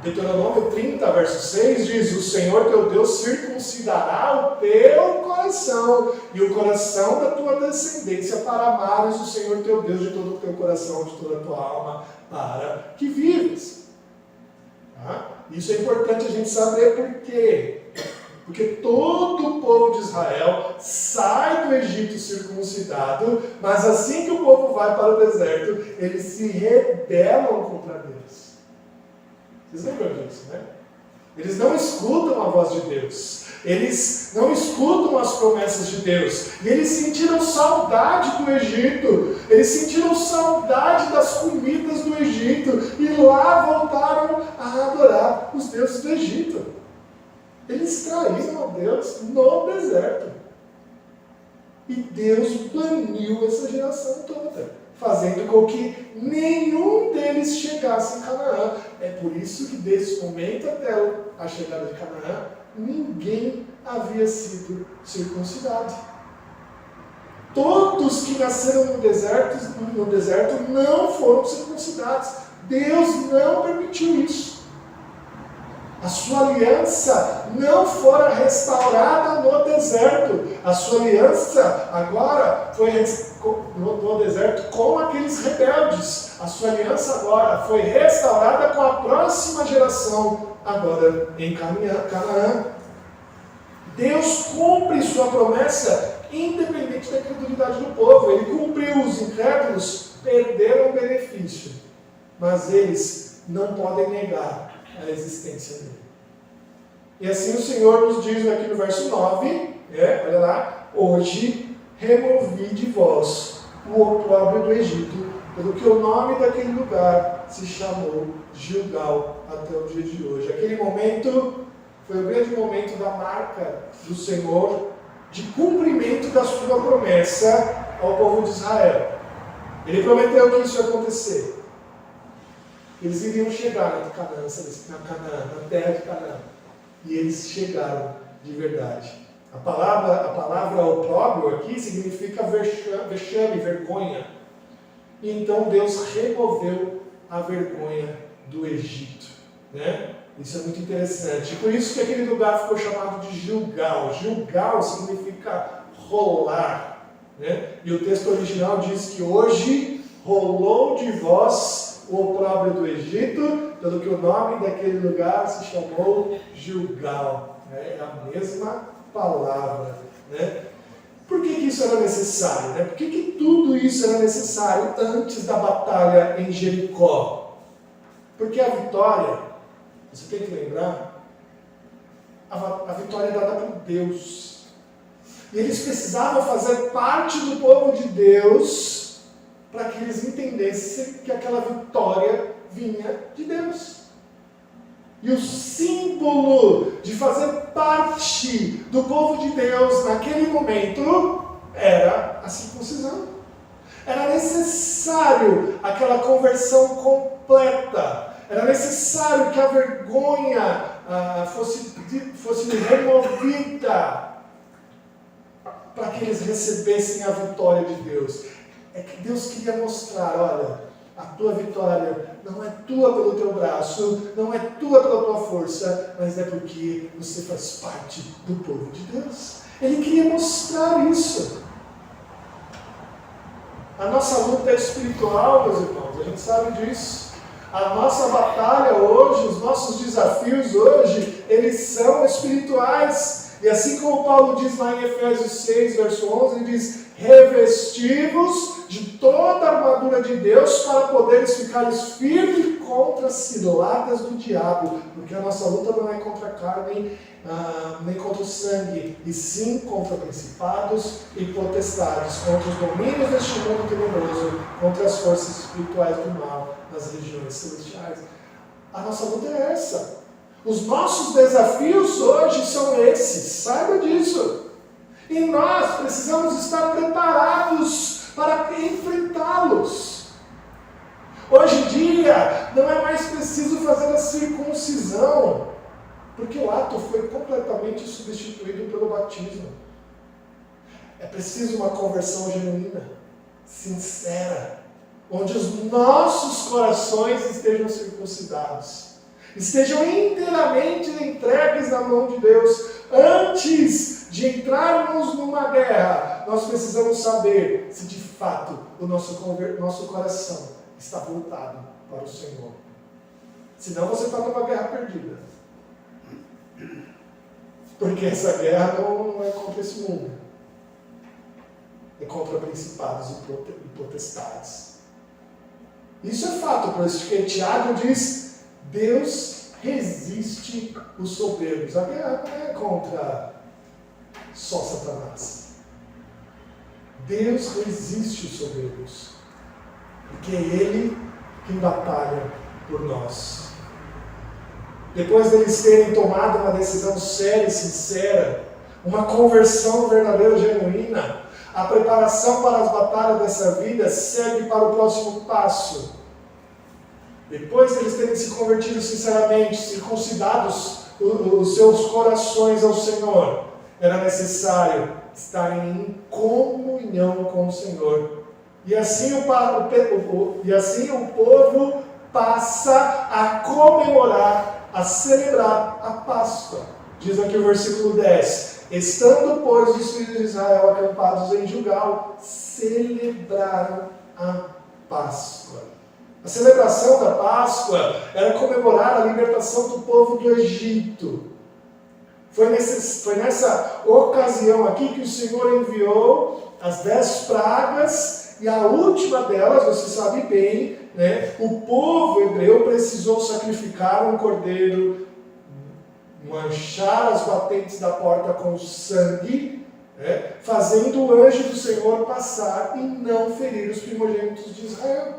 Deuteronômio 30, verso 6 diz: o Senhor teu Deus circuncidará o teu coração e o coração da tua descendência, para amares o Senhor teu Deus de todo o teu coração, de toda a tua alma, para que vives. Isso é importante a gente saber por quê. Porque todo o povo de Israel sai do Egito circuncidado, mas assim que o povo vai para o deserto, eles se rebelam contra Deus. Vocês lembram disso, né? Eles não escutam a voz de Deus. Eles não escutam as promessas de Deus. E eles sentiram saudade do Egito. Eles sentiram saudade das comidas do Egito. E lá voltaram a adorar os deuses do Egito. Eles traíram a Deus no deserto. E Deus baniu essa geração toda, fazendo com que nenhum deles chegasse em Canaã. É por isso que desse momento até a chegada de Canaã, ninguém havia sido circuncidado. Todos que nasceram no deserto não foram circuncidados. Deus não permitiu isso. A sua aliança não fora restaurada no deserto. A sua aliança agora foi no deserto com aqueles rebeldes. A sua aliança agora foi restaurada com a próxima geração, agora em Canaã. Deus cumpre sua promessa independente da incredulidade do povo. Ele cumpriu. Os incrédulos perderam o benefício, mas eles não podem negar a existência dele. E assim o Senhor nos diz aqui no verso 9, olha lá: hoje removi de vós o opróbrio do Egito, pelo que o nome daquele lugar se chamou Gilgal até o dia de hoje. Aquele momento foi o grande momento da marca do Senhor de cumprimento da sua promessa ao povo de Israel. Ele prometeu que isso ia acontecer. Eles iriam chegar na terra de Canaã. E eles chegaram de verdade. A palavra opróbrio aqui significa vexame, vergonha. E então Deus removeu a vergonha do Egito. Isso é muito interessante. Por isso que aquele lugar ficou chamado de Gilgal. Gilgal significa rolar. E o texto original diz que hoje rolou de vós o opróbrio do Egito pelo que o nome daquele lugar se chamou Gilgal. É a mesma palavra. Né? Por que isso era necessário? Né? Por que tudo isso era necessário antes da batalha em Jericó? Porque a vitória, você tem que lembrar, a vitória é dada por Deus. E eles precisavam fazer parte do povo de Deus para que eles entendessem que aquela vitória vinha de Deus. E o símbolo de fazer parte do povo de Deus naquele momento era a circuncisão. Era necessário aquela conversão completa. Era necessário que a vergonha fosse removida para que eles recebessem a vitória de Deus. É que Deus queria mostrar, olha, a tua vitória não é tua pelo teu braço, não é tua pela tua força, mas é porque você faz parte do povo de Deus. Ele queria mostrar isso. A nossa luta é espiritual, meus irmãos, a gente sabe disso. A nossa batalha hoje, os nossos desafios hoje, eles são espirituais. E assim como Paulo diz lá em Efésios 6, verso 11, ele diz: revestivos de toda a armadura de Deus para poderes ficares firmes contra as ciladas do diabo, porque a nossa luta não é contra a carne, nem contra o sangue, e sim contra principados e potestades, contra os domínios deste mundo tenebroso, contra as forças espirituais do mal nas regiões celestiais. A nossa luta é essa. Os nossos desafios hoje são esses, saiba disso. E nós precisamos estar preparados para enfrentá-los. Hoje em dia, não é mais preciso fazer a circuncisão, porque o ato foi completamente substituído pelo batismo. É preciso uma conversão genuína, sincera, onde os nossos corações estejam circuncidados, estejam inteiramente entregues na mão de Deus. Antes de entrarmos numa guerra, nós precisamos saber se de fato o nosso coração está voltado para o Senhor. Senão você está numa guerra perdida. Porque essa guerra não é contra esse mundo. É contra principados e potestades. Isso é fato, por isso que Tiago diz: Deus resiste os soberbos. A guerra não é contra só Satanás. Deus resiste os soberbos, porque é Ele quem batalha por nós. Depois deles terem tomado uma decisão séria e sincera, uma conversão verdadeira e genuína, a preparação para as batalhas dessa vida segue para o próximo passo. Depois deles terem se convertido sinceramente, circuncidados os seus corações ao Senhor, era necessário estarem em comunhão com o Senhor. E assim o povo passa a comemorar, a celebrar a Páscoa. Diz aqui o versículo 10: estando, pois, os filhos de Israel acampados em Gilgal, celebraram a Páscoa. A celebração da Páscoa era comemorar a libertação do povo do Egito. Foi nessa ocasião aqui que o Senhor enviou as 10 pragas, e a última delas, você sabe bem, né, o povo hebreu precisou sacrificar um cordeiro, manchar as batentes da porta com sangue, né, fazendo o anjo do Senhor passar e não ferir os primogênitos de Israel.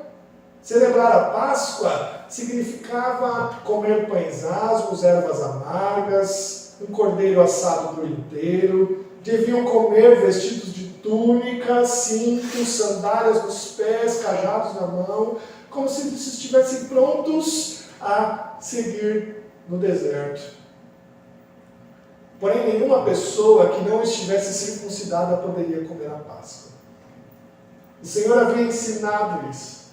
Celebrar a Páscoa significava comer pães asmos, ervas amargas, um cordeiro assado por inteiro. Deviam comer vestidos de túnica, cintos, sandálias nos pés, cajados na mão, como se estivessem prontos a seguir no deserto. Porém, nenhuma pessoa que não estivesse circuncidada poderia comer a Páscoa. O Senhor havia ensinado isso.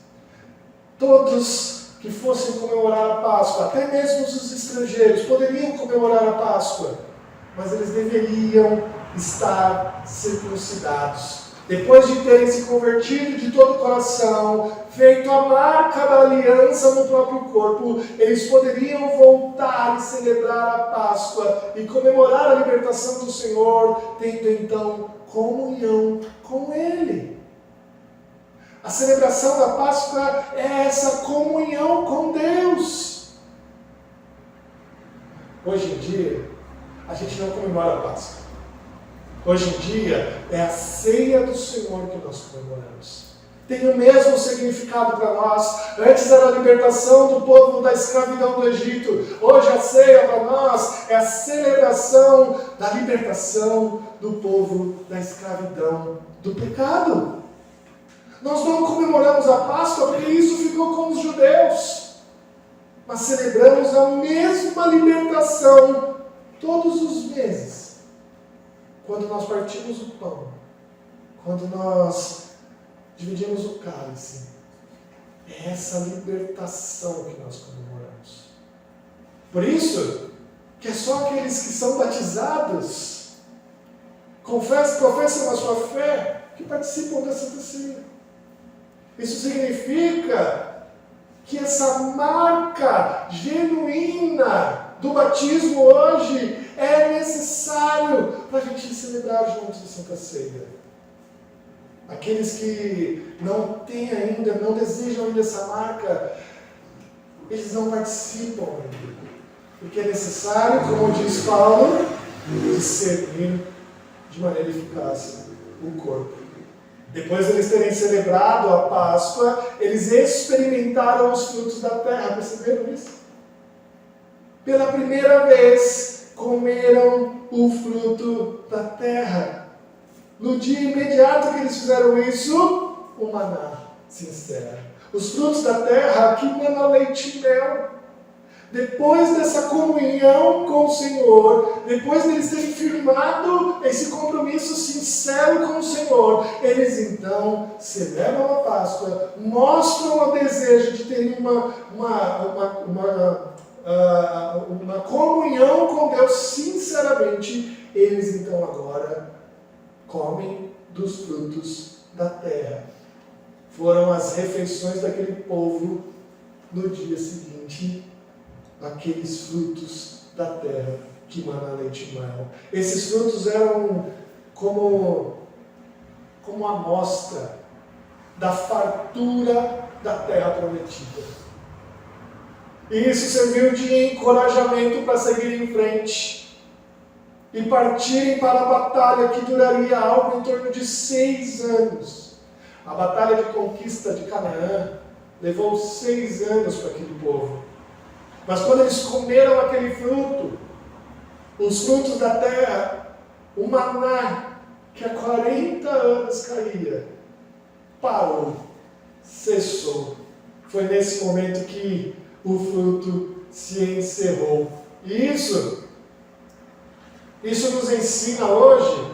Todos que fossem comemorar a Páscoa, até mesmo os estrangeiros, poderiam comemorar a Páscoa, mas eles deveriam estar circuncidados. Depois de terem se convertido de todo o coração, feito a marca da aliança no próprio corpo, eles poderiam voltar e celebrar a Páscoa e comemorar a libertação do Senhor, tendo então comunhão com Ele. A celebração da Páscoa é essa comunhão com Deus. Hoje em dia, a gente não comemora a Páscoa. Hoje em dia, é a ceia do Senhor que nós comemoramos. Tem o mesmo significado para nós. Antes era a libertação do povo da escravidão do Egito. Hoje a ceia para nós é a celebração da libertação do povo da escravidão do pecado. Nós não comemoramos a Páscoa porque isso ficou com os judeus. Mas celebramos a mesma libertação todos os meses. Quando nós partimos o pão, quando nós dividimos o cálice, é essa libertação que nós comemoramos. Por isso, que é só aqueles que são batizados, professam a sua fé, que participam da Santa Ceia. Isso significa que essa marca genuína do batismo hoje é necessário para a gente celebrar juntos a Santa Ceia. Aqueles que não têm ainda, não desejam ainda essa marca, eles não participam ainda. Porque é necessário, como diz Paulo, discernir de maneira eficaz o corpo. Depois de eles terem celebrado a Páscoa, eles experimentaram os frutos da terra. Perceberam isso? Pela primeira vez, comeram o fruto da terra. No dia imediato que eles fizeram isso, o maná se encerra. Os frutos da terra que manam leite e mel. Depois dessa comunhão com o Senhor, depois de eles terem firmado esse compromisso sincero com o Senhor, eles então celebram a Páscoa, mostram o desejo de terem uma comunhão com Deus sinceramente. Eles então agora comem dos frutos da terra. Foram as refeições daquele povo no dia seguinte, aqueles frutos da terra que manam leite e mel. Esses frutos eram como a amostra da fartura da terra prometida. E isso serviu de encorajamento para seguir em frente e partirem para a batalha que duraria algo em torno de 6 anos. A batalha de conquista de Canaã levou 6 anos para aquele povo. Mas quando eles comeram aquele fruto, os frutos da terra, o maná que há 40 anos caía, parou, cessou. Foi nesse momento que o fruto se encerrou. E isso nos ensina hoje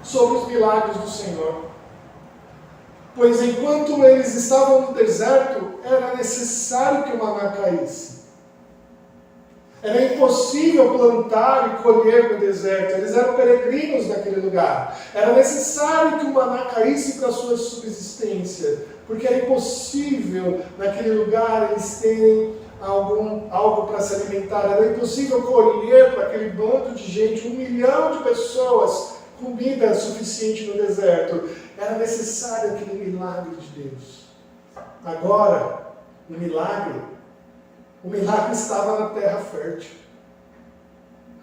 sobre os milagres do Senhor. Pois enquanto eles estavam no deserto, era necessário que o maná caísse. Era impossível plantar e colher no deserto. Eles eram peregrinos naquele lugar. Era necessário que o maná caísse para a sua subsistência. Porque era impossível naquele lugar eles terem algo para se alimentar. Era impossível colher para aquele bando de gente, 1 milhão de pessoas, comida suficiente no deserto. Era necessário aquele milagre de Deus. Agora, o milagre estava na terra fértil.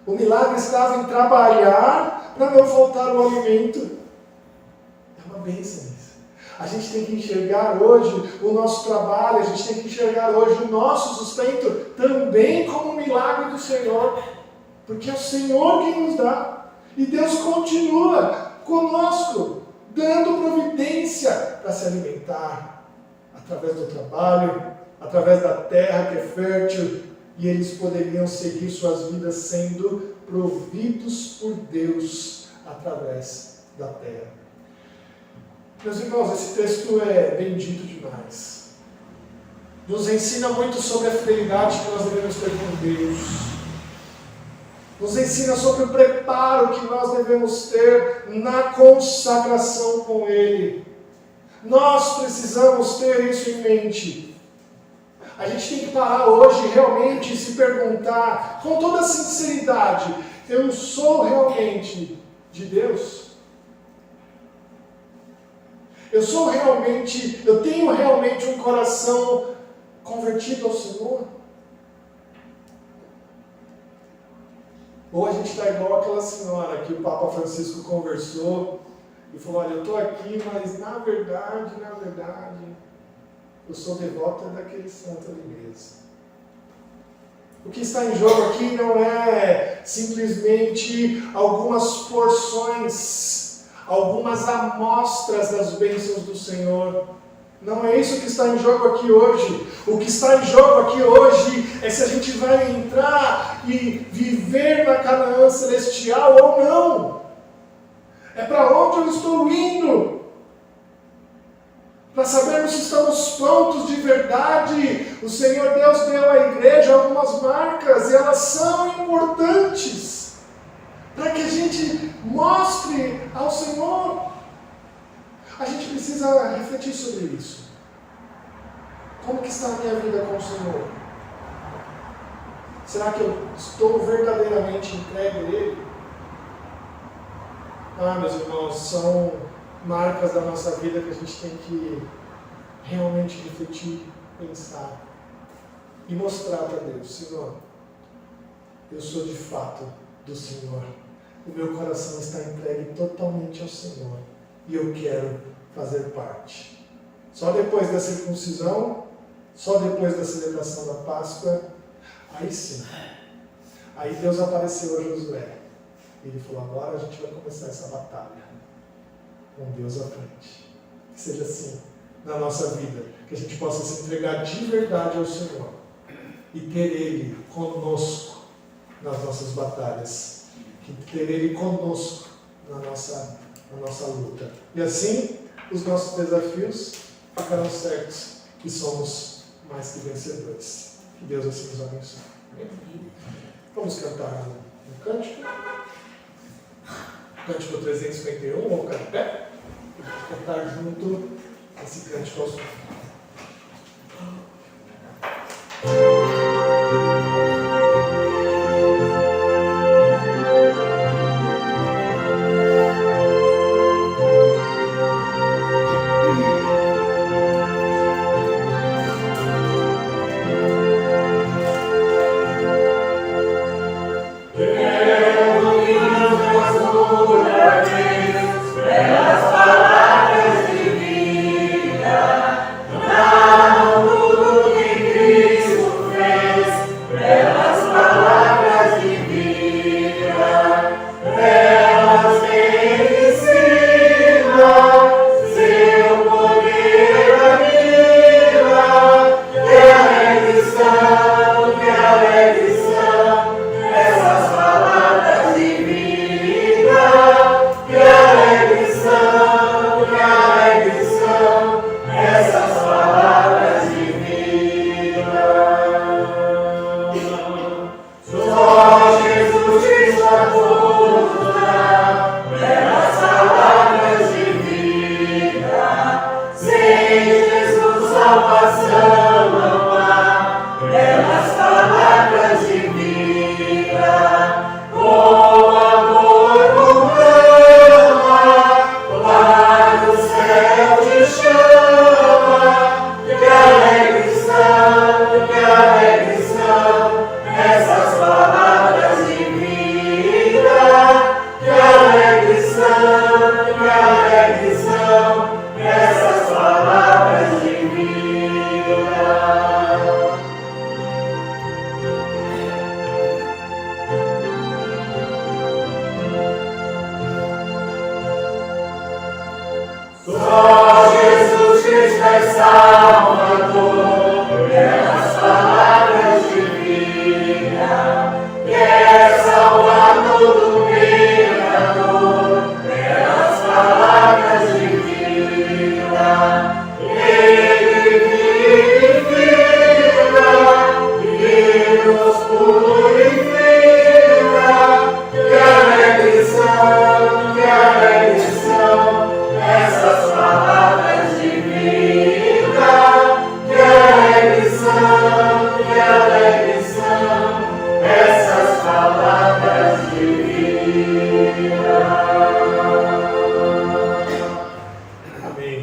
O milagre estava em trabalhar para não faltar o alimento. É uma bênção isso. A gente tem que enxergar hoje o nosso trabalho, a gente tem que enxergar hoje o nosso sustento também como um milagre do Senhor. Porque é o Senhor quem nos dá. E Deus continua conosco, dando providência para se alimentar, através do trabalho, através da terra que é fértil, e eles poderiam seguir suas vidas sendo providos por Deus através da terra. Meus irmãos, esse texto é bendito demais. Nos ensina muito sobre a fidelidade que nós devemos ter com Deus. Nos ensina sobre o preparo que nós devemos ter na consagração com Ele. Nós precisamos ter isso em mente. A gente tem que parar hoje realmente e se perguntar, com toda sinceridade, eu sou realmente de Deus? Eu tenho realmente um coração convertido ao Senhor? Ou a gente está igual aquela senhora que o Papa Francisco conversou e falou, olha, eu estou aqui, mas na verdade, eu sou devota daquele santo ali mesmo. O que está em jogo aqui não é simplesmente algumas porções, algumas amostras das bênçãos do Senhor. Não é isso que está em jogo aqui hoje. O que está em jogo aqui hoje é se a gente vai entrar e viver na Canaã celestial ou não. É para onde eu estou indo. Para sabermos se estamos prontos de verdade. O Senhor Deus deu à igreja algumas marcas e elas são importantes para que a gente mostre ao Senhor. A gente precisa refletir sobre isso. Como que está a minha vida com o Senhor? Será que eu estou verdadeiramente entregue a Ele? Meus irmãos, são marcas da nossa vida que a gente tem que realmente refletir, pensar e mostrar para Deus. Senhor, eu sou de fato do Senhor. O meu coração está entregue totalmente ao Senhor. E eu quero fazer parte. Só depois da circuncisão, só depois da celebração da Páscoa, aí sim. Aí Deus apareceu a Josué. Ele falou, agora a gente vai começar essa batalha. Com Deus à frente. Que seja assim na nossa vida. Que a gente possa se entregar de verdade ao Senhor. E ter Ele conosco nas nossas batalhas. Que ter Ele conosco na nossa luta. E assim, os nossos desafios ficarão certos que somos mais que vencedores. Que Deus assim nos abençoe. Vamos cantar um cântico. Cântico 351, vamos ficar de pé. Cantar junto esse cântico ao Senhor. Purifica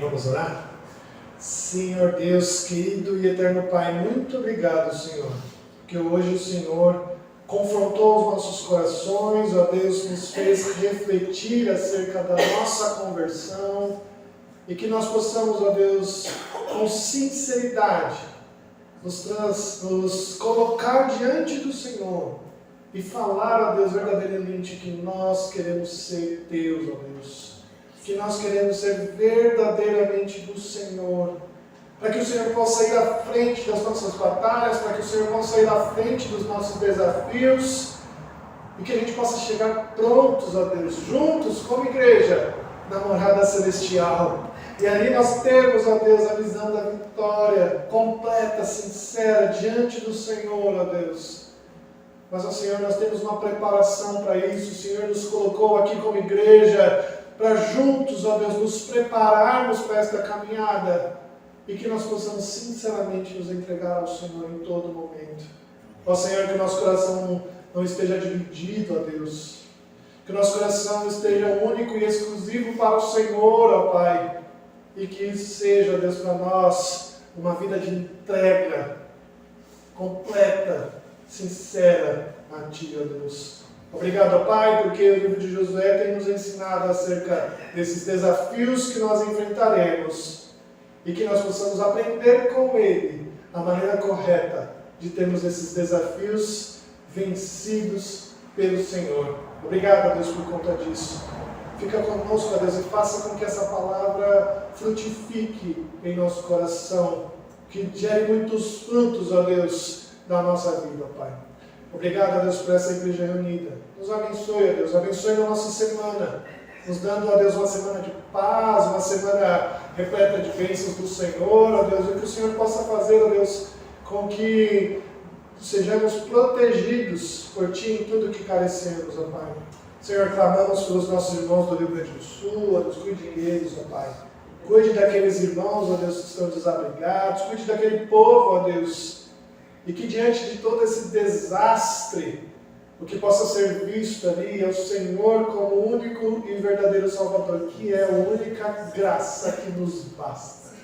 Vamos orar? Senhor Deus, querido e eterno Pai, muito obrigado, Senhor, que hoje o Senhor confrontou os nossos corações, ó Deus, nos fez refletir acerca da nossa conversão e que nós possamos, ó Deus, com sinceridade, nos colocar diante do Senhor e falar, ó Deus, verdadeiramente que nós queremos ser Deus, ó Deus, que nós queremos ser verdadeiramente do Senhor, para que o Senhor possa ir à frente das nossas batalhas, para que o Senhor possa ir à frente dos nossos desafios e que a gente possa chegar prontos, ó Deus, juntos como igreja, na morada celestial. E ali nós temos, ó Deus, a visão da vitória completa, sincera, diante do Senhor, ó Deus. Mas, ó Senhor, nós temos uma preparação para isso. O Senhor nos colocou aqui como igreja para juntos, ó Deus, nos prepararmos para esta caminhada e que nós possamos sinceramente nos entregar ao Senhor em todo momento. Ó Senhor, que o nosso coração não esteja dividido, ó Deus. Que o nosso coração esteja único e exclusivo para o Senhor, ó Pai. E que isso seja, ó Deus, para nós uma vida de entrega completa, sincera a Ti, ó Deus. Obrigado, ó Pai, porque o livro de Josué tem nos ensinado acerca desses desafios que nós enfrentaremos e que nós possamos aprender com ele a maneira correta de termos esses desafios vencidos pelo Senhor. Obrigado, ó Deus, por conta disso. Fica conosco, ó Deus, e faça com que essa palavra frutifique em nosso coração, que gere muitos frutos, ó Deus, da nossa vida, ó Pai. Obrigado, ó Deus, por essa igreja reunida. Nos abençoe, ó Deus, abençoe a nossa semana, nos dando, ó Deus, uma semana de paz, uma semana repleta de bênçãos do Senhor, ó Deus, e que o Senhor possa fazer, ó Deus, com que sejamos protegidos por Ti em tudo que carecemos, ó Pai. Senhor, clamamos pelos nossos irmãos do Rio Grande do Sul, ó Deus, cuide deles, ó Pai. Cuide daqueles irmãos, ó Deus, que estão desabrigados, cuide daquele povo, ó Deus, e que diante de todo esse desastre, o que possa ser visto ali é o Senhor como único e verdadeiro Salvador, que é a única graça que nos basta.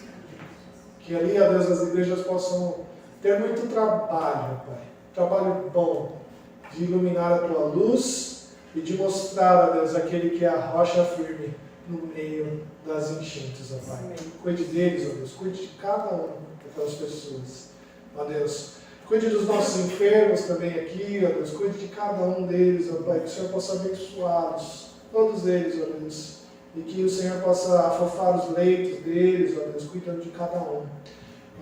Que ali, ó Deus, as igrejas possam ter muito trabalho, Pai, trabalho bom, de iluminar a Tua luz e de mostrar, ó Deus, aquele que é a rocha firme no meio das enchentes, ó Pai. Cuide deles, ó Deus, cuide de cada uma daquelas pessoas, ó Deus. Cuide dos nossos enfermos também aqui, ó Deus, cuide de cada um deles, ó Pai, que o Senhor possa abençoá-los, todos eles, ó Deus, e que o Senhor possa afofar os leitos deles, ó Deus, cuidando de cada um.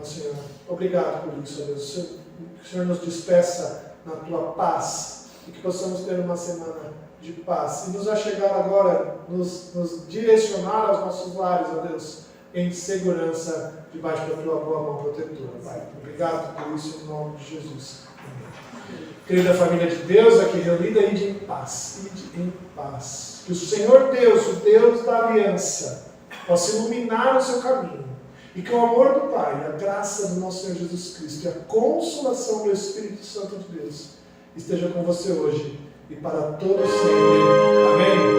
Ó Senhor, obrigado por isso, ó Deus, que o Senhor nos despeça na Tua paz e que possamos ter uma semana de paz e nos achegar agora, nos direcionar aos nossos lares, ó Deus, em segurança debaixo da Tua boa mão protetora, Pai. Obrigado por isso, em nome de Jesus. Amém. Querida família de Deus, aqui reunida, ide em paz, ide em paz. Que o Senhor Deus, o Deus da aliança, possa iluminar o seu caminho e que o amor do Pai, a graça do nosso Senhor Jesus Cristo e a consolação do Espírito Santo de Deus esteja com você hoje e para todos sempre. Amém.